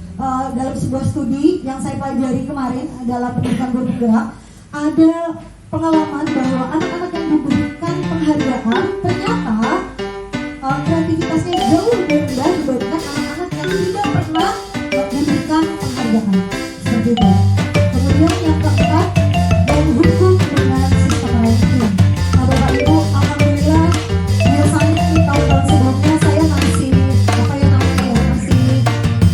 dalam sebuah studi yang saya pelajari kemarin adalah pendidikan guru penggerak, ada pengalaman bahwa anak-anak yang diberikan penghargaan ternyata kreativitasnya jauh lebih rendah dibandingkan anak-anak yang tidak pernah diberikan penghargaan. Seperti itu. Kemudian yang keempat, menghukum dengan sistem ranking. Nah Bapak Ibu, alhamdulillah biasanya di tahun-tahun sebelumnya saya masih apa ya namanya ya, masih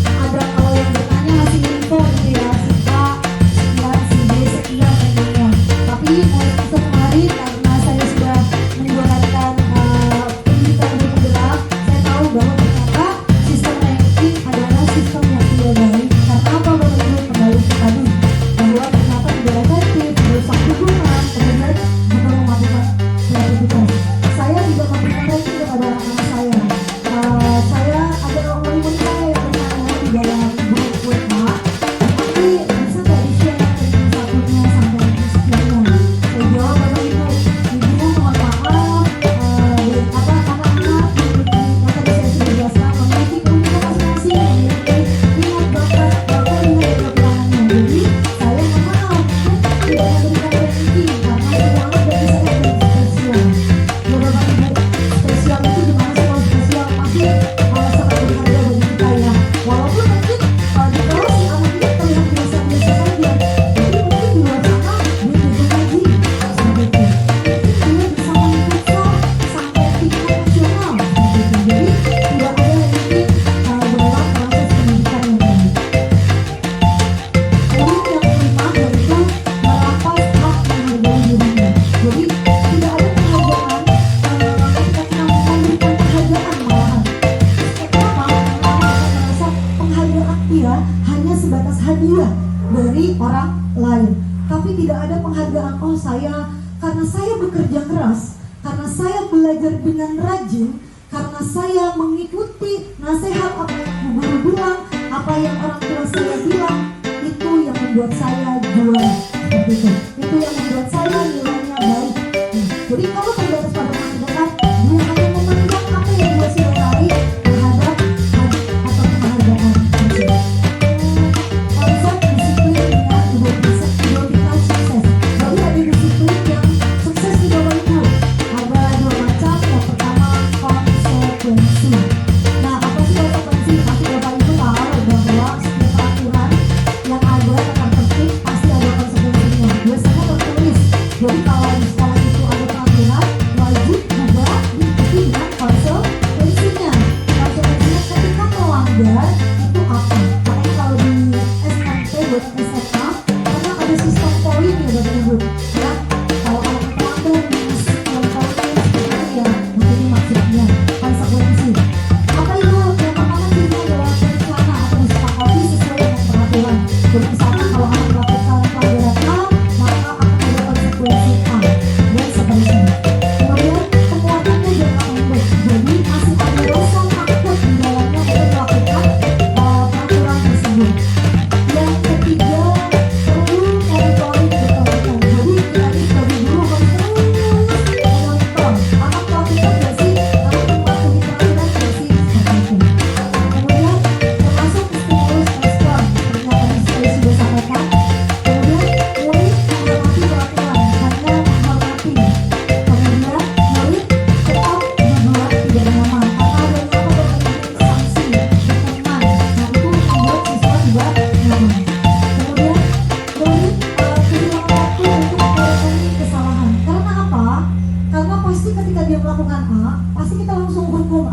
ada kalau yang bertanya masih info gitu ya, si A sekian, si B sekian gitu. Tapi mulai season kemarin karena saya sudah menjalankan pendidikan guru penggerak, saya tahu bahwa ternyata sistem ranking adalah sistem yang tidak baik. Karena apa Bapak Ibu, kembali ke tadi bahwa ternyata tidak efektif, merusak hubungan, kemudian juga mematikan kreativitas. Saya tidak memberikan ranking kepada anak-anak saya. Saya ada orang-orang saya yang bertanya di dalam grup WA, tapi bisa nggak di-share ranking satunya sampai ranking sekiannya? Saya jawab Bapak Ibu, Ibu mohon maaf, anak-anak memiliki, yang tadi saya sudah jelaskan, memiliki keunikan masing-masing, memiliki minat bakat, bahkan minat dan kekurangannya. Jadi saya mohon maaf, tidak memberikan ranking karena semua anak dari saya adalah spesial. Ya Bapak Ibu, spesial itu gimana sih kalau spesial? Pasti sangat berharga bagi kita ya. Walaupun mungkin di kelas si anak ini terlihat biasa-biasa saja, tapi mungkin di luar sana dia jago lagi seperti itu. Mungkin dia bisa main futsal sampai tingkat nasional seperti itu. Jadi tidak ada ranking dalam proses pendidikan yang baik. Kemudian yang kelima yaitu merampas hak menghargai dirinya. Jadi tidak ada penghargaan ketika kita memberikan penghargaan malahan. Kenapa? Karena kita merasa penghargaan dia hanya sebatas hadiah dari orang lain. Tapi tidak ada penghargaan, oh saya karena saya bekerja keras, karena saya belajar dengan rajin, karena saya mengikuti nasihat apa yang Bu Guru bilang, apa yang orang tua saya bilang, itu yang membuat saya juara. Seperti itu. Itu yang membuat saya nilainya baik. Jadi kalau terbatas pada penghargaan, dia hanya memandang apa yang dia sukai terhadap atau penghargaan tersebut. Konsep disiplin dengan identitas sukses. Jadi ada disiplin yang sukses di Bapak Ibu. Ada dua macam. Yang pertama konsekuensi. Nah apa sih konsekuensi? Pasti Bapak Ibu tahu bahwa setiap aturan yang ada tentang tertib pasti ada konsekuensinya. Biasanya tertulis. Jadi kalau di sekolah itu ada peraturan, wajib juga diikuti dengan konsekuensinya. Konsekuensinya ketika melanggar itu apa? Makanya kalau di SMP buat SMA, karena ada sistem poin ya Bapak Ibu. Ya, kalau ada pelanggar di sistem poin seperti itu ya, begini maksudnya konsekuensi. Apa itu? Yang pertama cirinya adalah berencana atau disepakati sesuai dengan peraturan. Jadi misalkan kalau anak melakukan pelanggaran A, maka akan ada konsekuensi A dan seterusnya. Kemudian penguatannya jangka pendek. Jadi masih ada rasa takut di dalamnya untuk melakukan peraturan tersebut. Yang ketiga, perlu monitoring berkelanjutan. Jadi kita sebagai guru harus terus memonitor. Anak melakukan nggak sih? Anak mematuhi peraturan nggak sih? Seperti itu. Kemudian termasuk stimulus respon seperti yang tadi saya sudah sampaikan. Kemudian murid menghormati peraturan, hanya menghormati. Kemudian murid tetap dibuat tidak nyaman karena adanya apa sanksi, hukuman. Nah itu membuat siswa juga nyaman. Kemudian murid kehilangan waktu untuk mengurangi kesalahan. Karena apa? Karena pasti ketika dia melakukan A, pasti kita langsung hukum.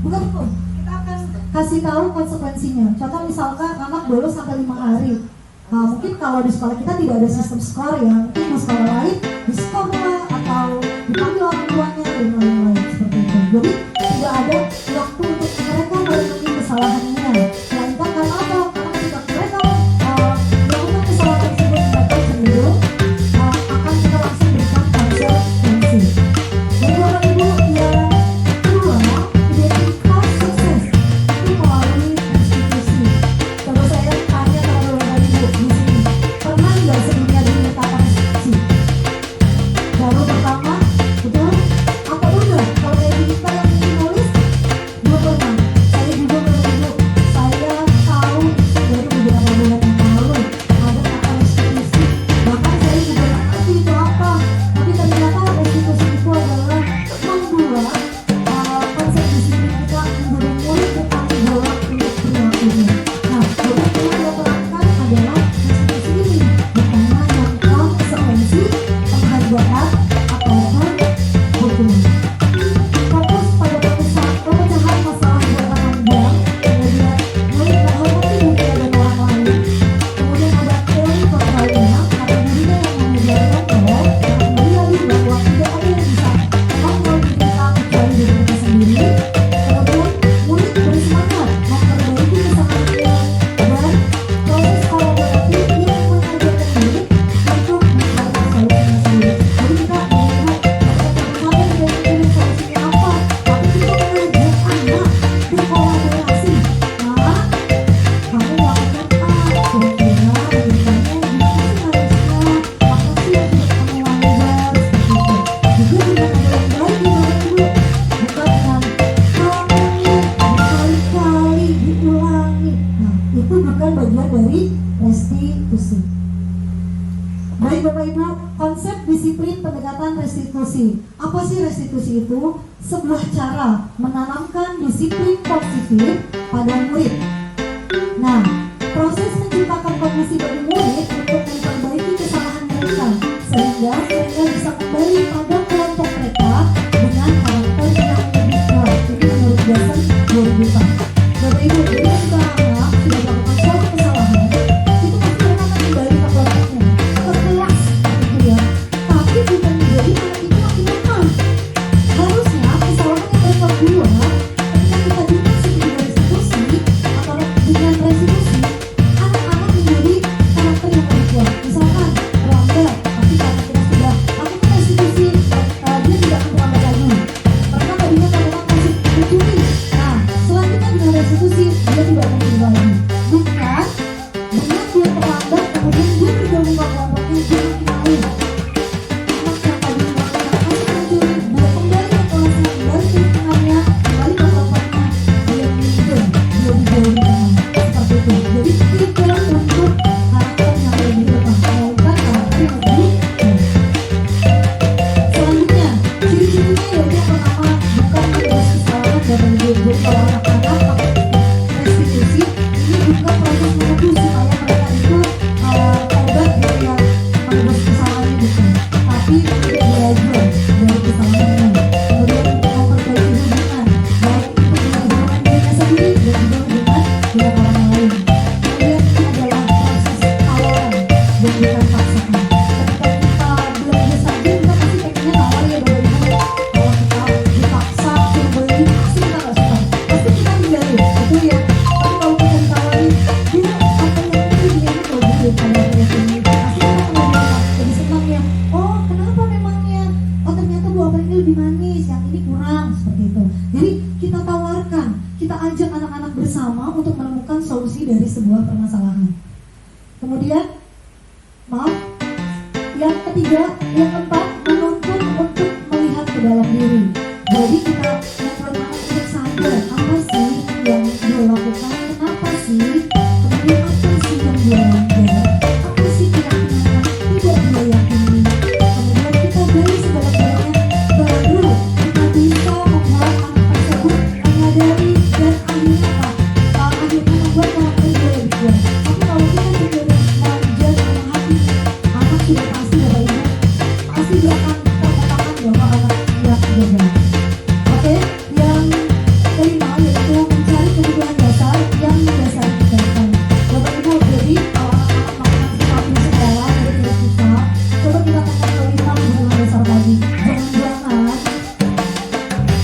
Bukan hukum, kita akan kasih tahu konsekuensinya. Contoh misalkan anak bolos sampai 5 hari. Nah, mungkin kalau di sekolah kita tidak ada sistem skor ya, mungkin di sekolah lain di skor lah atau dipanggil orang tuanya dan lain-lain seperti itu. Jadi tidak ada waktu untuk mereka merenungi kesalahannya. Melainkan karena apa? Karena ketika mereka melakukan kesalahan tersebut mereka cenderung akan kita langsung berikan konsekuensi. Jadi Bapak Ibu yang kedua, identitas sukses itu melalui institusi. Coba saya tanya kepada Bapak Ibu di sini, pernah nggak sebelumnya dinyatakan institusi? Baru pertama, betul? Apa udah? Kalau kayak kita yang nulis bukan bagian dari restitusi. Baik Bapak Ibu, konsep disiplin pendekatan restitusi. Apa sih restitusi itu? Sebuah cara menanamkan disiplin positif pada murid. Nah, proses menciptakan kondisi bagi murid untuk memperbaiki kesalahan mereka sehingga mereka bisa kembali pada kelompok mereka dengan karakter yang lebih kuat. Ini menurut Jason 2004. Bapak Ibu, jika kita anak sudah melakukan suatu kesalahan, itu pasti mereka akan kembali ke kelompoknya, ke kelas gitu ya. Tapi bukan menjadi anak itu makin lemah. Harusnya kesalahan yang mereka buat ketika kita dikasih dengan restitusi atau dengan restitusi, anak-anak menjadi karakter yang lebih kuat. Misalkan terlambat, tapi karena kita sudah lakukan restitusi, dia tidak akan terlambat lagi. Mereka tadinya melakukan kasih mencuri. Nah, selanjutnya dengan restitusi dia tidak akan berubah lagi. Bukan dengan dia terlambat kemudian dia bergabung ke kelompoknya, dia makin lain. Anak yang tadi melakukan kasih mencuri, dia kembali ke kelasnya, kembali ke lingkungannya, kembali ke kelompoknya, dia minder, dia dijauhi teman. Seperti itu. Jadi tidak untuk karakter yang lebih lemah, melainkan karakter yang lebih baik. Selanjutnya, ciri-cirinya yaitu yang pertama, bukan menebus kesalahan dan menjadi. Jadi kalau anak-anak pakai restitusi, ini bukan proses menebus supaya mereka itu tobat gitu ya, menebus kesalahannya bukan, tapi untuk belajar dari kesalahannya. Kemudian untuk memperbaiki hubungan, baik itu dengan hubungan dirinya sendiri dan juga hubungan dengan orang lain. Kemudian ini adalah proses tawaran dan bukan paksaan. Ketika kita belajar saja, kita pasti pengennya tawar ya Bapak Ibu. Kalau kita dipaksa suruh beli, pasti kita nggak suka, pasti kita tinggalin, betul ya. Tapi kalau kita ditawarin, dia apa yang ini dia ini kalau gitu pada akhirnya ini, pasti kita akan lebih senang ya. Oh kenapa memangnya? Oh ternyata buah apel ini lebih manis, yang ini kurang, seperti itu. Jadi kita tawarkan, kita ajak anak-anak bersama untuk menemukan solusi dari sebuah permasalahan. Kemudian, maaf, yang ketiga, yang keempat, menuntut untuk melihat ke dalam diri. Jadi kita membuat anak untuk sadar apa sih yang dia lakukan, kenapa sih, kemudian apa sih yang dia langgar, apa sih keyakinan yang tidak dia yakini. Kemudian kita gali segala-galanya, baru kita bisa membuat anak tersebut menyadari dan akhirnya apa? Akhirnya membuat karakter dia lebih kuat. Tapi kalau kita cenderung manja dan menghakimi, anak sudah pasti Bapak Ibu, pasti dia akan terkatakan bahwa anak dia gagal. Oke, yang kelima yaitu mencari kebutuhan dasar yang mendasari kebaikan. Bapak Ibu, jadi kalau anak-anak melakukan sesuatu di sekolah, menurut kita, coba kita tekan kelima kebutuhan dasar tadi. Jangan-jangan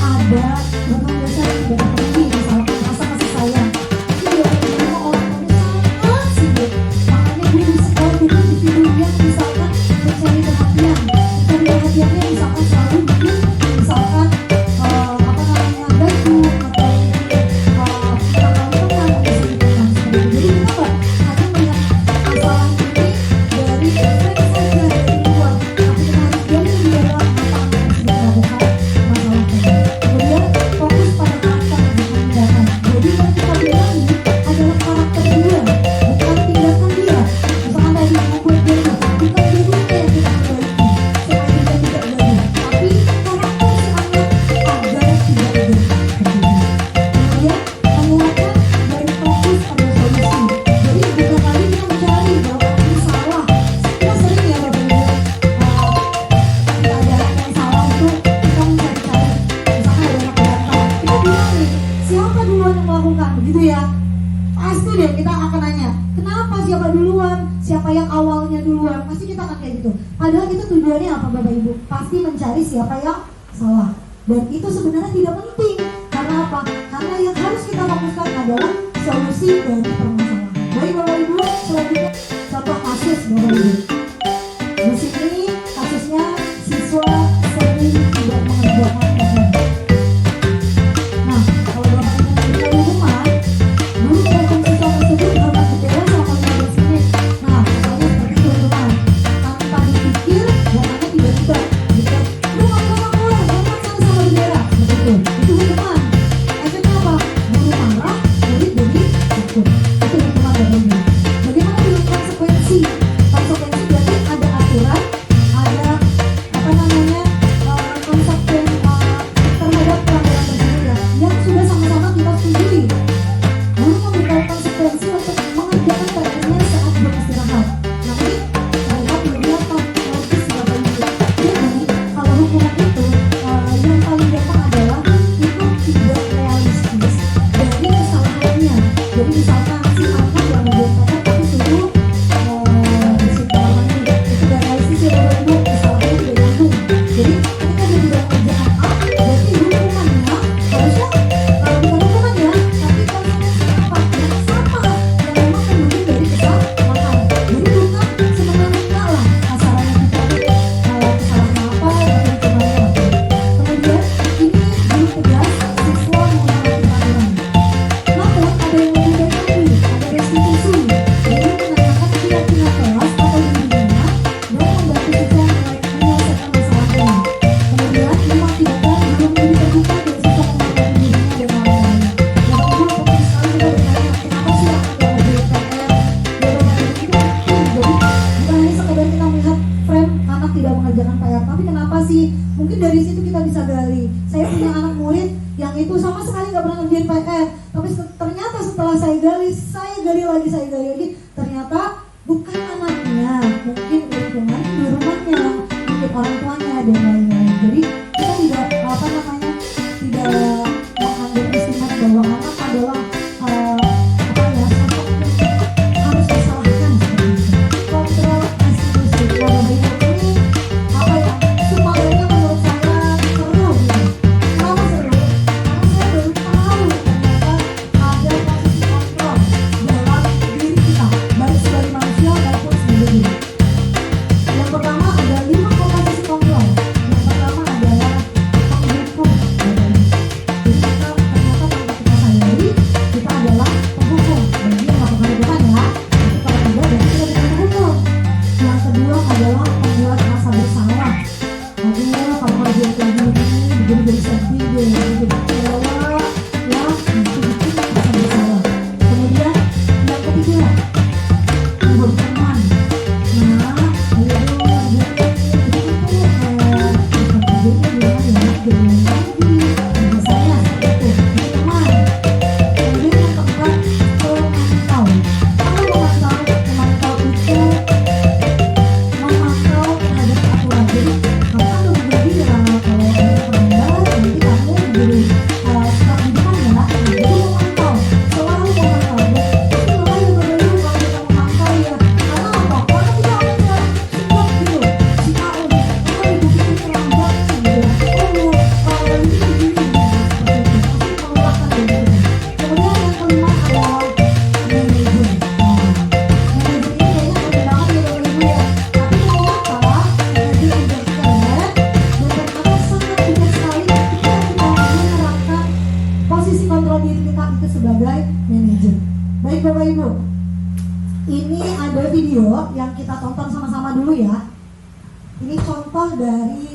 ada kebutuhan dasar yang tidak terpenuhi, misalkan rasa kasih sayang. Itu dia sama orang tuanya sangat sibuk. Makanya dia di sekolah jadi individu yang misalkan mencari perhatian. Mencari perhatiannya misalkan selalu bikin, misalkan apa namanya baju atau kita teman atau sebagainya seperti itu. Jadi kenapa? Karena melihat masalah ini dari efek saja dari luar, tapi kita harus gali lebih dalam apa yang sudah dilakukan masalah tadi. Kemudian fokus pada karakter dan tindakan. Jadi yang kita benahi adalah karakter dia, bukan tindakan dia. Misalkan tadi yang membuat dia itu, bukan jadinya yang kita perbaiki supaya dia tidak gaduh, tapi karakter si anak agar tidak gaduh. Seperti itu. Kemudian menguatkan dari fokus pada solusi. Jadi bukan lagi kita mencari bahwa ini salah. Kita sering ya Bapak Ibu, ketika ada yang salah itu kita mencari-cari. Misalkan ada anak berantem, kita bilang nih, siapa duluan yang melakukan, begitu ya? Pasti deh kita akan nanya, kenapa siapa duluan, siapa yang awalnya duluan, pasti kita akan kayak gitu. Padahal itu tujuannya apa Bapak Ibu? Pasti mencari siapa yang salah. Dan itu sebenarnya tidak penting. Karena apa? Karena yang harus kita fokuskan adalah solusi dari permasalahan. Baik Bapak Ibu, selanjutnya contoh kasus Bapak Ibu. Di sini kasusnya siswa sering tidak mengerjakan PR. Nah, kalau Bapak Ibu memberikan hukuman, guru menghukum siswa tersebut harus dibela selama 15 menit. Nah, pokoknya seperti itu hukuman. Tanpa dipikir, bukannya tiba-tiba gitu. Lu nggak keluar, jangan sana sama bendera. Seperti itu hukuman. Efeknya apa? Guru marah, murid jadi takut. anak yang ngerjain PR tapi suruh bersih kamar mandi. Itu gak realistis ya Bapak Ibu, kesalahannya tidak nyambung. Jadi ketika dia tidak mengerjakan A, berarti hukumannya harusnya bukan hukuman ya, tapi konsekuensinya apa? Yang sama, yang memang terjadi dari kesalahan. Jadi bukan semena-mena lah kasarannya kita kesalahannya apa, tapi hukumannya apa. Kemudian ini guru tegas siswa mengenai aturan. Namun ada yang lebih baik lagi, ada restitusi. Guru menanyakan pihak-pihak kelas atau bimbingannya dan membantu siswa menyelesaikan masalahnya. Kemudian memang tidak kan guru menjadi terbuka dan siswa mengenai bimbingannya dan lain-lain. Bapak Ibu penting sekali kita bertanya, kenapa sih anak yang ngerjain PR? Jawabannya itu penting. Jadi bukan hanya sekedar kita melihat frame anak tidak mengerjakan PR, tapi kenapa sih? Mungkin dari situ kita bisa gali. Saya punya anak murid yang itu sama sekali nggak pernah ngerjain PR, tapi ternyata setelah saya gali lagi, ternyata bukan anaknya, mungkin lingkungan di rumahnya, mungkin orang tuanya dan lain-lain. Jadi kita tidak tidak menganggap bahwa anak adalah sosok yang harus disalahkan seperti itu. Kontrol restitusi. Nah, Bapak Ibu ini sumbangannya menurut saya seru gitu. Kenapa seru? Karena saya baru tahu ternyata ada posisi kontrol dalam diri kita, baik sebagai manusia maupun sebagai diri. Yang pertama ada 5 posisi kontrol. Yang pertama adalah penghukum. Jadi kita ternyata tanpa kita sadari kita adalah penghukum. Bagi yang melakukan hukuman ya, tapi kalau tidak berarti kita bukan penghukum. Yang kedua adalah membuat rasa bersalah. Aduh, kalau kerjaan kayak gini jadi sedih deh, jadi kecewa ya, bikin rasa bersalah. Kemudian yang ketiga memberi teman. Nah, ayo dong, biasanya seperti itu, memberi teman. Kemudian yang keempat memantau. Kalau memantau itu memantau terhadap aturan. Jadi kamu kan udah berbagi ya, kalau ada pelanggar nanti kamu diberi surat didikan ya. Jadi memantau, selalu memantau. Dan itu ya Bapak Ibu kalau kita memantau ya, karena apa? Karena kita akan support gitu. Si A ini, oh ibu itu terlambat gitu. Oh kalau ini seperti itu, pasti mengeluarkan dari kita. Kemudian yang kelima adalah manajer. Manajer ini kayaknya penting banget ya Bapak Ibu ya. Tapi ternyata manajer juga keren dan ternyata sangat bijak sekali ketika kita menerapkan posisi kontrol diri kita itu sebagai manajer. Baik Bapak Ibu, ini ada video yang kita tonton sama-sama dulu ya. Ini contoh dari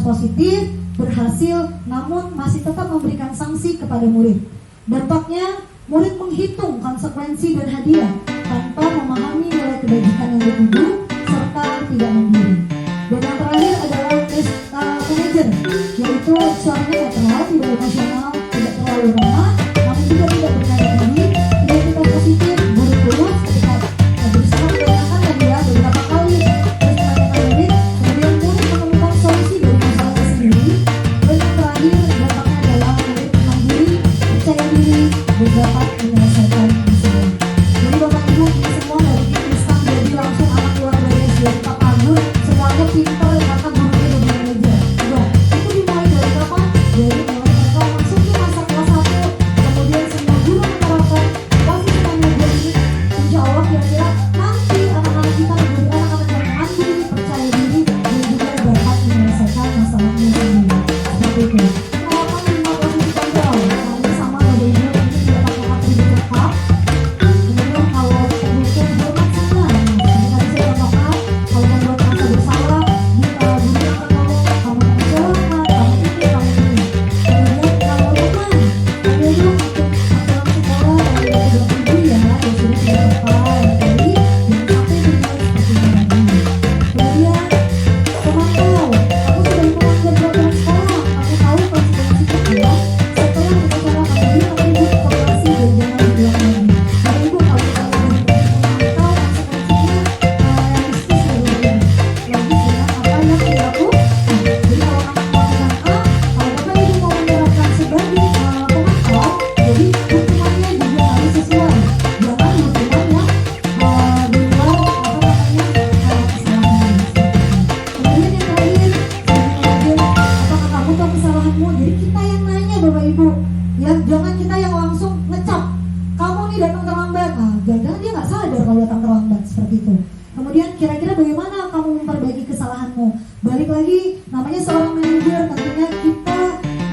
positif, berhasil, namun masih tetap memberikan sanksi kepada murid. Dampaknya, murid menghitung konsekuensi dan hadiah tanpa memahami nilai kebajikan yang dituju serta tidak mandiri. Dan yang terakhir adalah manajer, yaitu suaranya netral, tidak emosional, tidak terlalu ramah, namun juga tidak bernada tinggi, identitas positif, guru tulus ketika berusaha menanyakan hadiah beberapa kali terus menanyakan murid, kemudian murid menemukan solusi dari masalahnya sendiri. Dan yang terakhir, dampaknya adalah murid mandiri, percaya diri, dan dapat menyelesaikan masalah. Jadi Bapak Ibu, ini semua dari tim instan, jadi langsung anak luar dari SD 4 Anggur, semuanya pintar karena gurunya udah manajer. Nah, itu dimulai dari kapan? Dari mulai mereka masuk ke masa kelas 1, kemudian semua guru menerapkan posisi manajer ini. Insya Allah kira-kira nanti anak-anak kita menjadi anak-anak yang mandiri, percaya diri, dan juga dapat menyelesaikan masalahnya sendiri. Seperti itu. Penerapan 5 posisi kontrol. Nah, ini sama Bapak Ibu, ini tidak pakai atribut lengkap. Kemudian kalau pendukung hormat sana, nah, tadi saya contohkan, kalau membuat merasa bersalah, gurunya akan ngomong, kamu jangan, kamu ini, kamu ini. Kemudian kalau teman, ada yuk ikut aturan sekolah dari ibu ya, ya sudah tidak apa-apa, jadi jangan sampai dinilai seperti ini lagi. Kemudian pemantau, kamu sudah melanggar peraturan sekolah, kamu tahu konsekuensinya adalah setelah upacara kamu ikut koperasi dan jangan diulang lagi. Bapak Ibu, kalau kita lagi memantau konsekuensinya realistis ya Bapak Ibu, logis dengan apa yang dilakukan. Jadi kalau anak melakukan A, kalau Bapak Ibu mau menerapkan sebagai pemantau, jadi hukumannya juga harus sesuai. Jangan hukuman yang di luar kesalahan. Kemudian yang terakhir, sebagai manajer, apakah kamu tahu kesalahanmu? Jadi kita yang nanya Bapak Ibu, ya jangan kita yang langsung ngecap. Kamu nih datang terlambat. Nah, jangan dia nggak sadar kalau datang terlambat seperti itu. Kemudian kira-kira bagaimana kamu memperbaiki kesalahanmu? Balik lagi, namanya seorang manajer, tentunya kita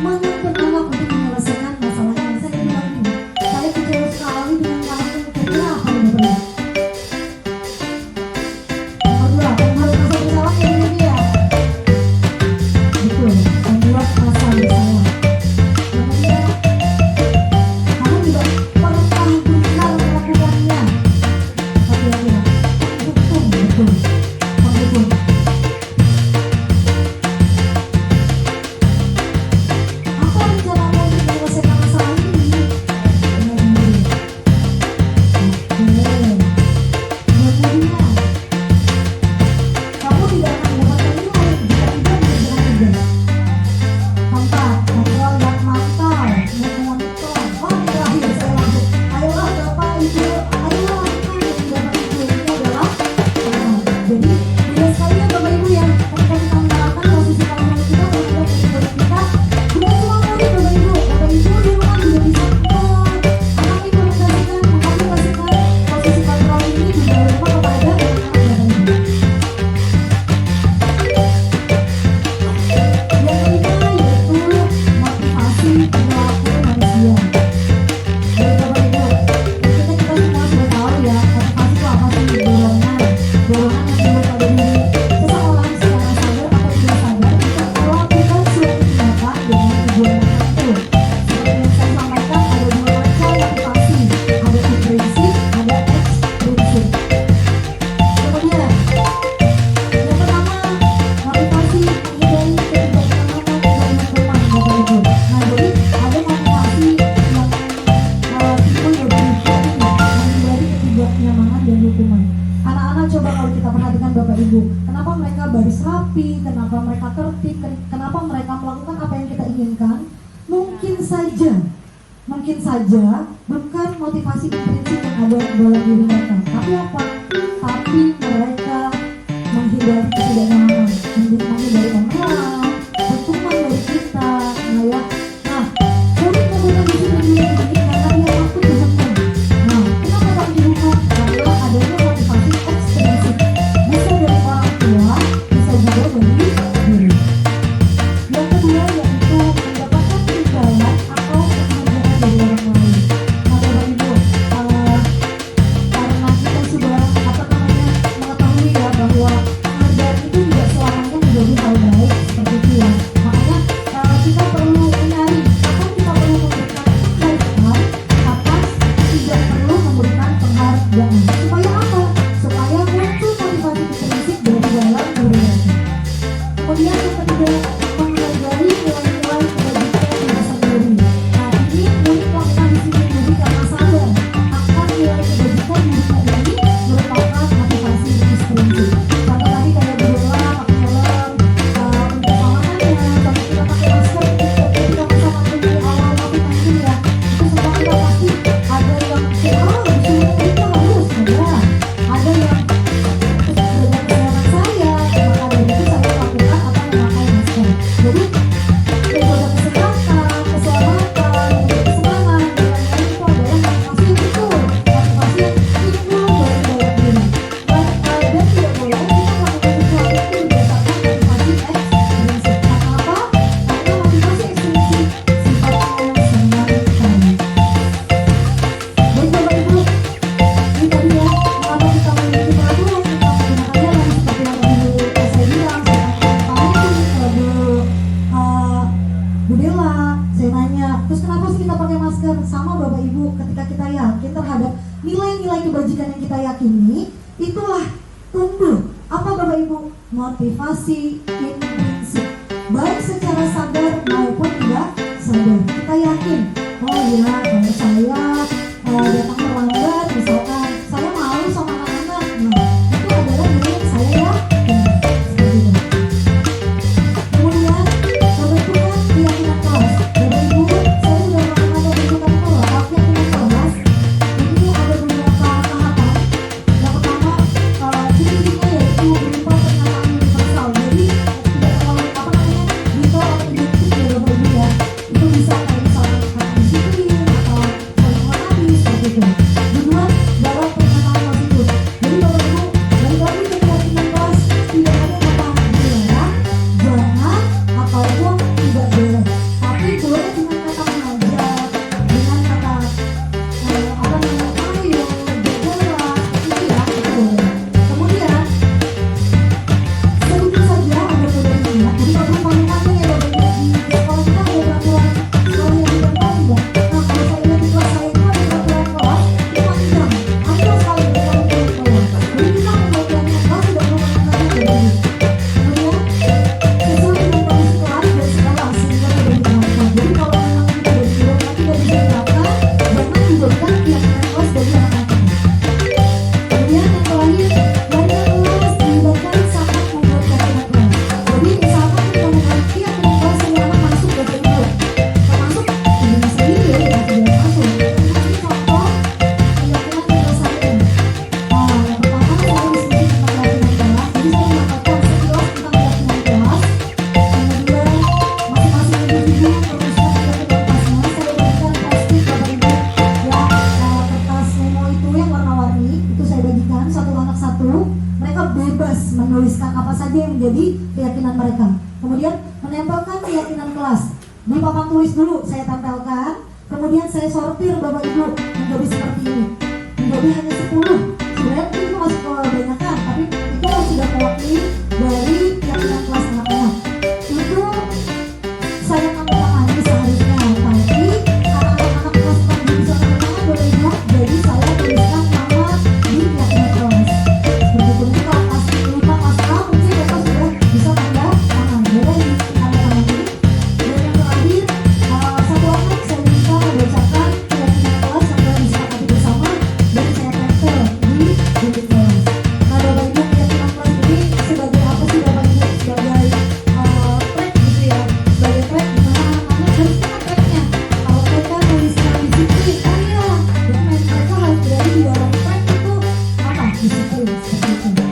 menuntut anak untuk menyelesaikan masalahnya. Saya bilang gini, saya kecewa sekali dengan kamu, kira-kira apa yang Bapak Ibu? Nomor 2, membuat merasa bersalah ya ini dia. Betul, membuat merasa bersalah. Kemudian kamu tidak pernah benar melakukannya. Hati-hati, hukum, betul, penghukum. Apa rencanamu untuk menyelesaikan masalah ini? Benar diri. Oke. Kemudian kamu tidak akan mendapatkan nilai jika tidak mengerjakan tugas. Keempat, kontrol yang mantap, memonitor. Oh, ini terakhir saya langsung. Ayolah Bapak Ibu, ayolah lakukan yang Bapak Ibu ini adalah. Jadi tidak sekali ya Bapak Ibu yang ketika kita menerapkan posisi kontrol kita terhadap murid kita, bukan cuma murid Bapak Ibu di rumah juga bisa anak implementasikan, mengaplikasikan posisi kontrol ini juga rumah kepada anak-anak Bapak Ibu. Yang kelima yaitu motivasi perilaku manusia. Baik Bapak Ibu, kita semua sudah tahu ya motivasi itu apa sih? Dorongan yang timbul pada diri seseorang secara sadar atau tidak sadar untuk melakukan suatu tindakan dengan tujuan tertentu. Seperti yang saya sampaikan, ada 2 macam motivasi, ada intrinsik, ada ekstrinsik. Kemudian yang pertama, motivasi menghindari ketidaknyamanan dan hukuman Bapak Ibu. Nah, jadi ada motivasi yang timbul dari hati, menghindari ketidaknyamanan dan hukuman. Anak-anak coba kalau kita perhatikan Bapak Ibu, kenapa mereka baris rapi, kenapa mereka tertib, kenapa mereka melakukan apa yang kita inginkan? Mungkin saja bukan motivasi intrinsik yang ada dalam diri mereka, tapi apa? Tapi mereka menghindari ketidaknyamanan, menghindari omelan, hukuman dari kita, ya. Nah, murid menggunakan disiplin diri ini karena dia takut dihukum. Nah, kenapa takut dihukum? Karena adanya motivasi ekstrinsik, bisa dari orang tua, bisa juga dari diri. Yang kedua yaitu mendapatkan imbalan atau penghargaan dari orang lain. Nah Bapak Ibu, karena kita sudah nilai-nilai kebajikan yang kita yakini itulah tumbuh apa Bapak Ibu? Motivasi intrinsik, baik secara sadar maupun tidak sadar. Kita yakin, oh ya kalau saya datang terlambat, misalkan saya malu sama anak-anak, nah itu adalah nilai yang saya yakin. Seperti itu. Kemudian pembentukan keyakinan kelas. Bapak Ibu, saya sudah melakukan pembentukan kelas, keyakinan kelas. Ini ada beberapa tahapan. Yang pertama, ciri-cirinya yaitu berupa pernyataan universal. Jadi tidak terlalu apa namanya detail atau identik ya Bapak Ibu ya. Itu bisa kayak misalnya kata disiplin atau saling menghormati seperti itu. Tujuan dalam pernyataan positif. Jadi Bapak Ibu, balik lagi ke keyakinan kelas, tidak ada kata dilarang, jangan ataupun tidak boleh. Tapi boleh dengan kata mengajak, dengan kata apa namanya ayo, bergerak, itu ya itu boleh. Kemudian sedikit saja agar mudah diingat. Jadi kalau pembangunannya ya Bapak Ibu di sekolah kita ada peraturan sekolah yang dibentuk tidak. Nah kalau saya lihat di kelas saya itu ada peraturan kelas itu panjang, panjang sekali peraturan kelas. Jadi kita pembagiannya kelas sudah mengenalnya Bapak Ibu. Kemudian sesuai dengan kondisi kelas dan sekolah sehingga tidak diterapkan. Jadi kalau memang kita dari guru tidak bisa diterapkan, jangan dijadikan keyakinan kelas bagi anak-anak kita. Kemudian yang terakhir, warga kelas dilibatkan saat membuat keyakinan kelas. Jadi misalkan kita membuat keyakinan kelas semua anak masuk ke Ibu, termasuk ibunya sendiri ya tidak masuk. Ini contoh keyakinan kelas saya ini. Yang pertama saya diskusi tentang keyakinan kelas. Jadi saya mendapatkan sekilas tentang keyakinan kelas. Kemudian masing-masing individu menuliskan keyakinan kelasnya. Saya berikan post-it Bapak Ibu ya, kertas memo itu yang warna-warni itu saya bagikan satu anak satu. Mereka bebas menuliskan apa saja yang menjadi keyakinan mereka. Kemudian menempelkan keyakinan kelas di papan tulis dulu saya tempelkan. Kemudian saya sortir Bapak Ibu menjadi seperti ini. Menjadi hanya 10. Sebenarnya itu masuk ke kebanyakan, tapi itu sudah mewakili dari keyakinan kelas anak-anak. Itu saya tanda tangani seharusnya, tapi karena anak-anak kelas tadi bisa tanda tangan Bapak Ibu, jadi saya tuliskan nama di keyakinan kelas. Seperti itu. Jadi kalau kelas 5, kelas 6 mungkin Bapak sudah bisa tanda tangan. Boleh ditanda tangani. Dan yang terakhir, satu anak saya minta membacakan keyakinan kelas yang telah disepakati bersama dan saya tempel di dinding kelas. Nah Bapak Ibu, keyakinan kelas ini sebagai apa sih Bapak Ibu? Sebagai track gitu ya. Sebagai track dimana anak-anak harus kena tracknya. Kalau mereka tuliskan disiplin, oh iya, dan mereka harus berada di dalam track itu apa? Disiplin, seperti itu.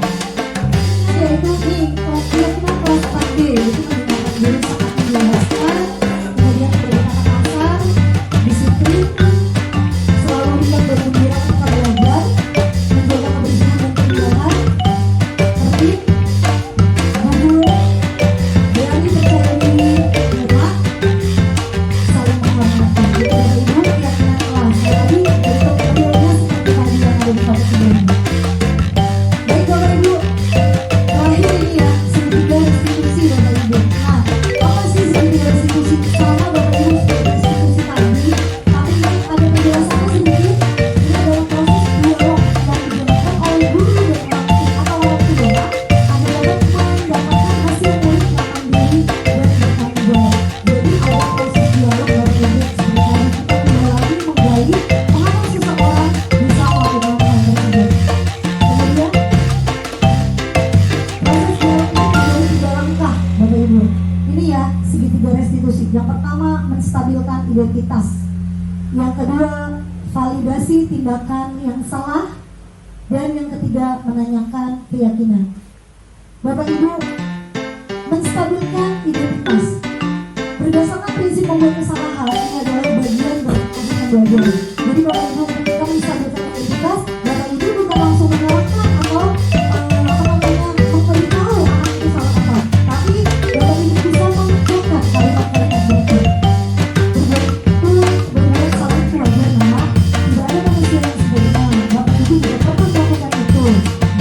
Yaitu di keyakinan kelas 4D, itu menggunakan diri sangat menjelaskan, kemudian berkata kasar, disiplin, selalu riang dan gembira ketika belajar, menjaga kebersihan dan kegiatan, tertib, jujur, berani percaya diri, hemat, saling menghormati. Itu Bapak Ibu keyakinan kelas. Tadi bentuk realnya seperti tadi yang ada di topik sebelumnya. Baik Bapak Ibu, terakhir ini ya segitiga restitusi Bapak Ibu. Nah, apa sih segitiga restitusi? Sama Bapak Ibu seperti restitusi tadi, tapi ini ada penjelasannya sedikit. Ini adalah proses dialog yang digunakan oleh guru dan pelatih atau orang tua agar dapat mendapatkan hasil murid yang mandiri dan bertanggung jawab. Jadi ada proses dialog Bapak Ibu seperti tadi kita tidak lagi menggali mengapa seseorang bisa melakukan hal tersebut. Kemudian proses dialog ini terjadi 3 langkah Bapak Ibu. Ini ya segitiga restitusi. Yang pertama menstabilkan identitas. Yang kedua validasi tindakan yang salah. Dan yang ketiga menanyakan keyakinan. Bapak Ibu, menstabilkan identitas. Berdasarkan prinsip membuat kesalahan ini adalah bagian dari proses pembelajaran. Jadi Bapak Ibu ketika menstabilkan identitas, Bapak Ibu bukan langsung menyalahkan atau apa namanya memberitahu anak itu salah apa, tapi Bapak Ibu bisa mengucapkan kalimat-kalimat berikut. Berbuat itu sebenarnya salah itu wajar nah, tidak ada manusia yang sempurna. Bapak Ibu juga pernah melakukan itu.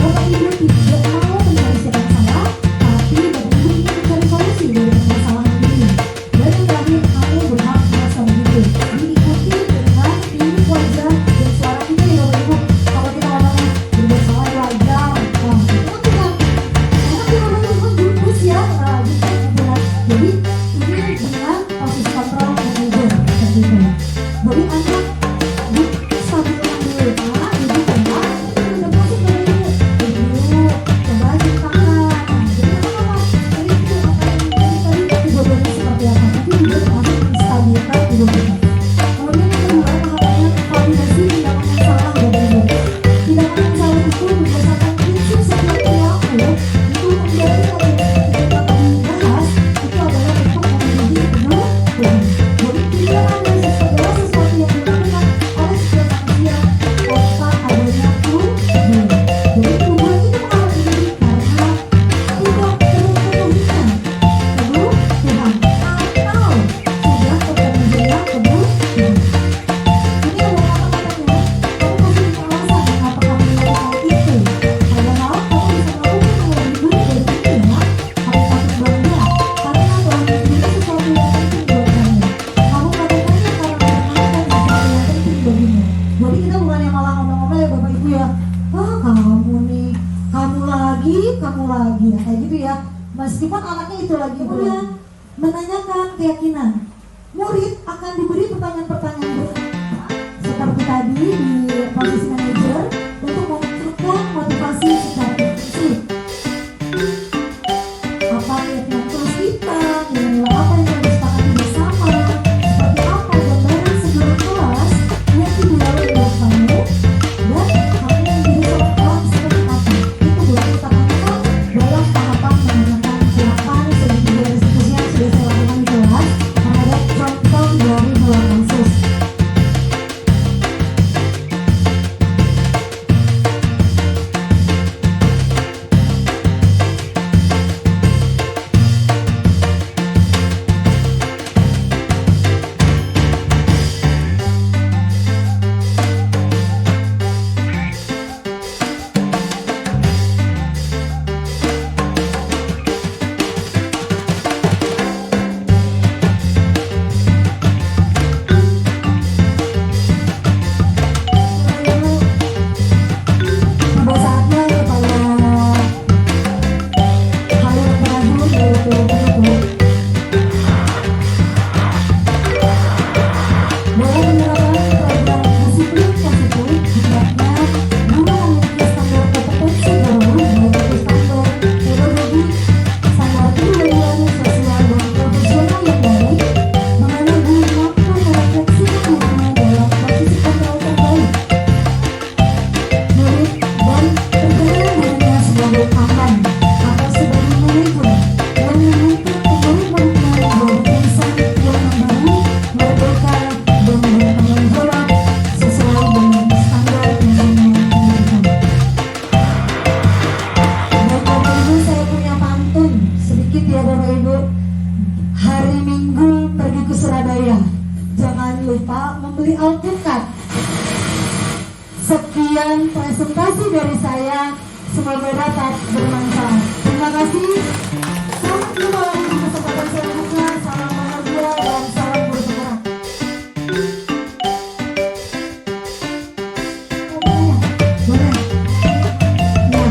Bapak Ibu tidak mau mencari siapa yang salah, tapi Bapak Ibu ingin mencari solusi dari permasalahan ini. Dan yang terakhir, kamu berhak merasa begitu. Diikuti dengan tim wajar ibu ya, ah kamu nih, kamu lagi, nah, kayak gitu ya. Meskipun anaknya itu lagi mulia menanyakan keyakinan, murid akan diberi pertanyaan-pertanyaan berat seperti tadi di posisi manajer untuk memunculkan motivasi secara intensif. Apa keyakinan terus kita, nilai apa yang harus disepakati bersama, seperti apa gambaran sebelum kelas yang dilalui oleh kamu, dan kamu menjadi seorang kawan seperti apa. Itu boleh kita tanyakan dalam tahapan menggunakan silakan seperti diskusi yang sudah saya lakukan di kelas terhadap contoh dari dua kasus. Pada saatnya kepada hal yang terakhir yaitu berikut. Dalam menerapkan program disiplin positif, hendaknya guru memiliki standar kompetensi baru, yaitu standar pedagogik, standar kepribadian sosial dan profesional yang baik, di mana guru mampu merefleksikan dirinya dalam posisi kontrol terbaik murid dan berkenan dirinya sebagai kawan atau sebagai manajer yang menuntut murid-muridnya berbarisan yang membangun, merdeka, dan bertanggung jawab sesuai dengan standar yang diberikan. Dan Bapak Ibu, saya punya pantun sedikit ya Bapak Ibu. Hari Minggu pergi ke Surabaya, jangan lupa membeli alpukat. Sekian presentasi dari saya, semoga dapat bermanfaat. Terima kasih. Sampai jumpa lagi di kesempatan selanjutnya. Salam bahagia dan salam bergerak. Boleh? Boleh. Ya.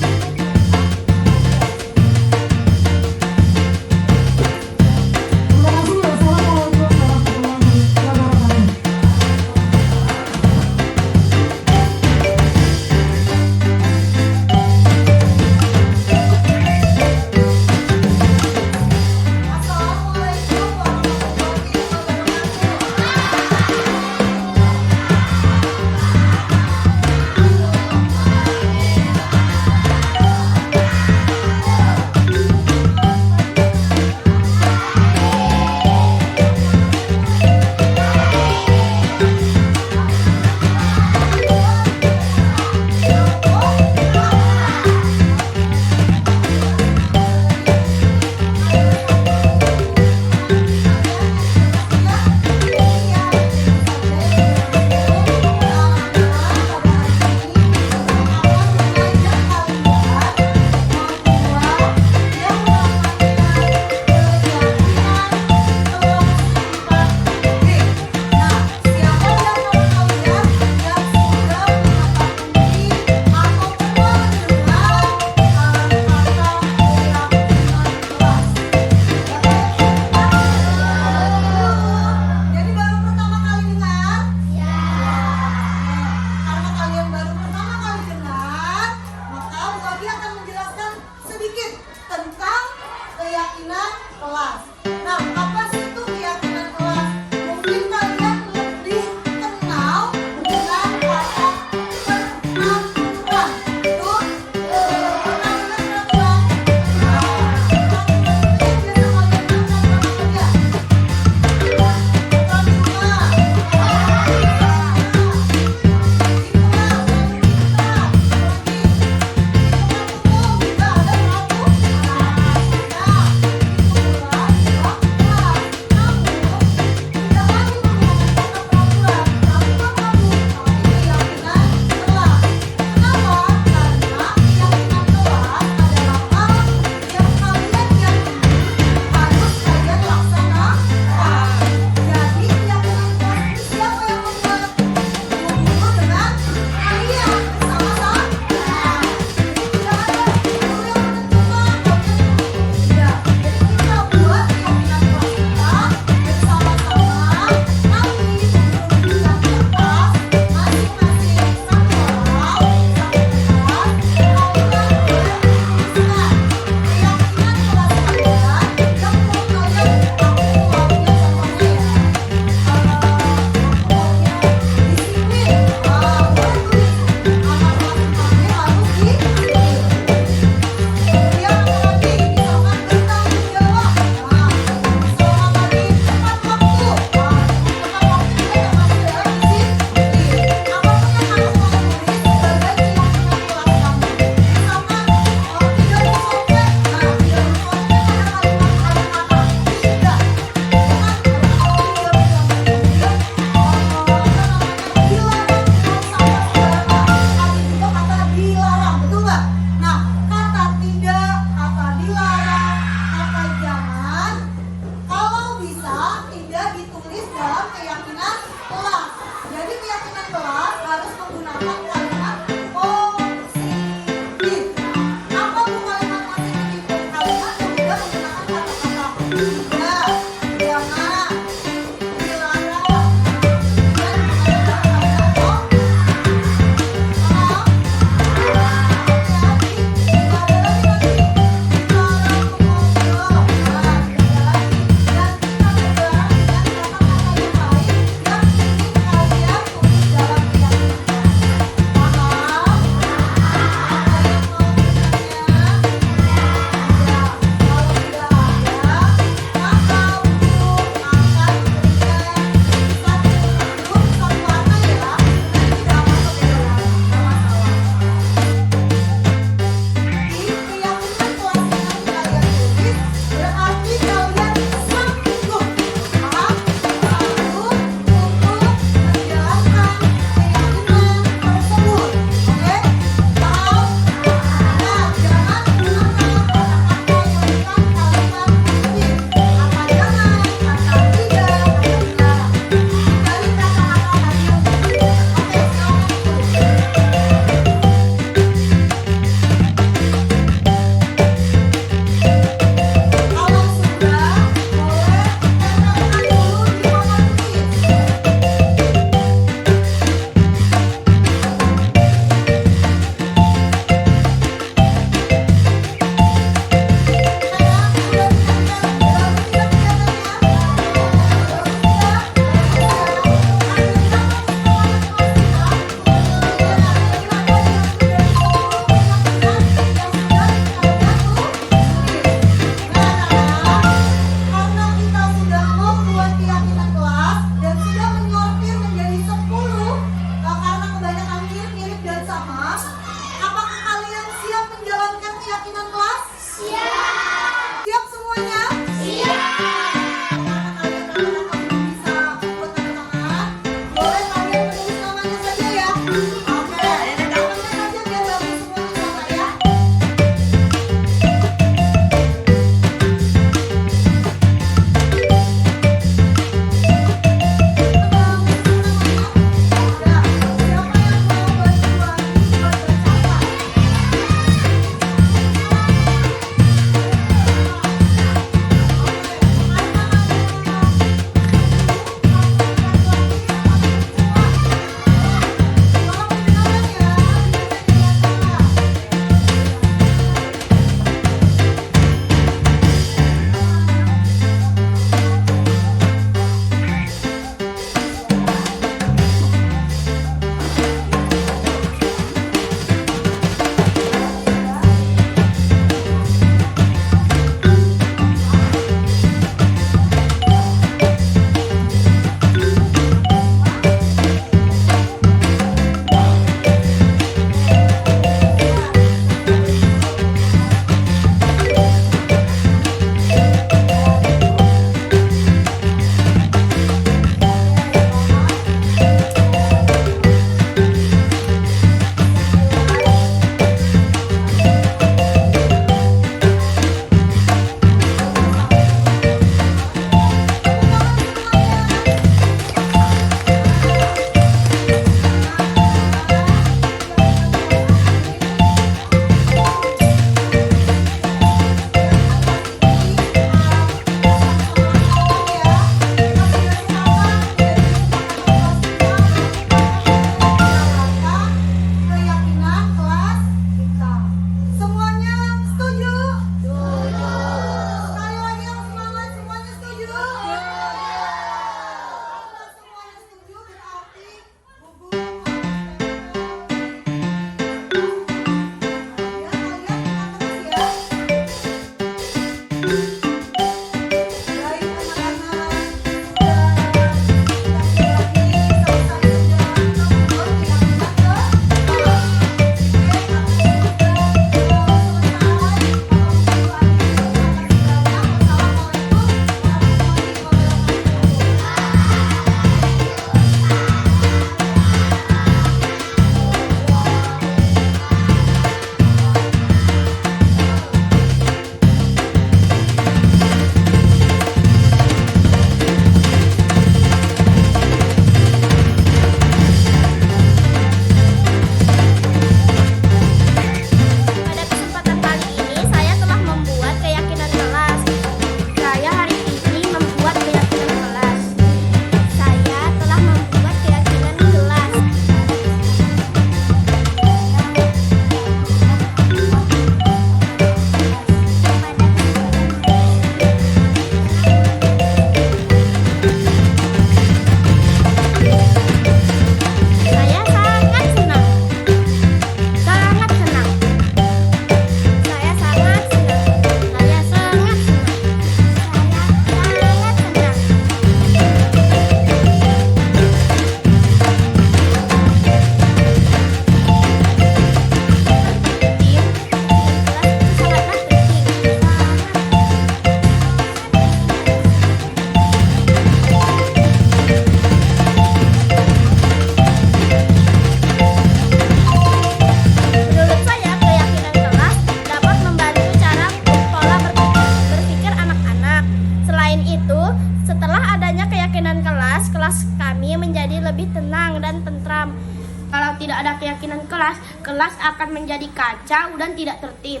tidak ada keyakinan kelas, kelas akan menjadi kacau dan tidak tertib.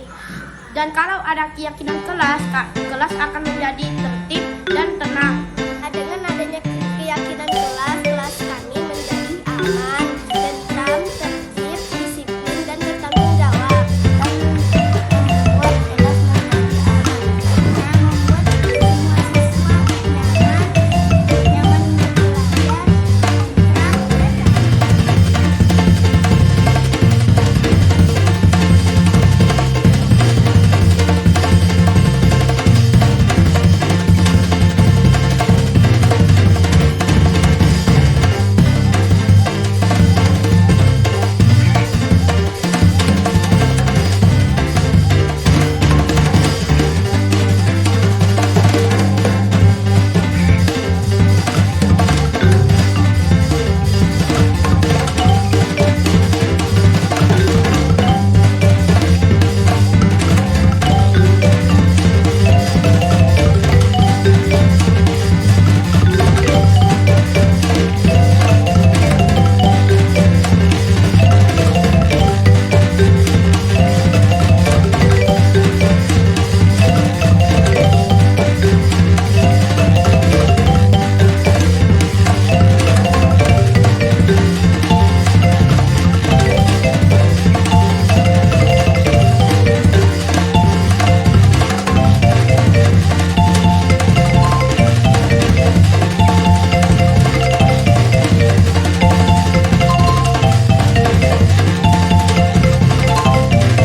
Dan kalau ada keyakinan kelas, kelas akan menjadi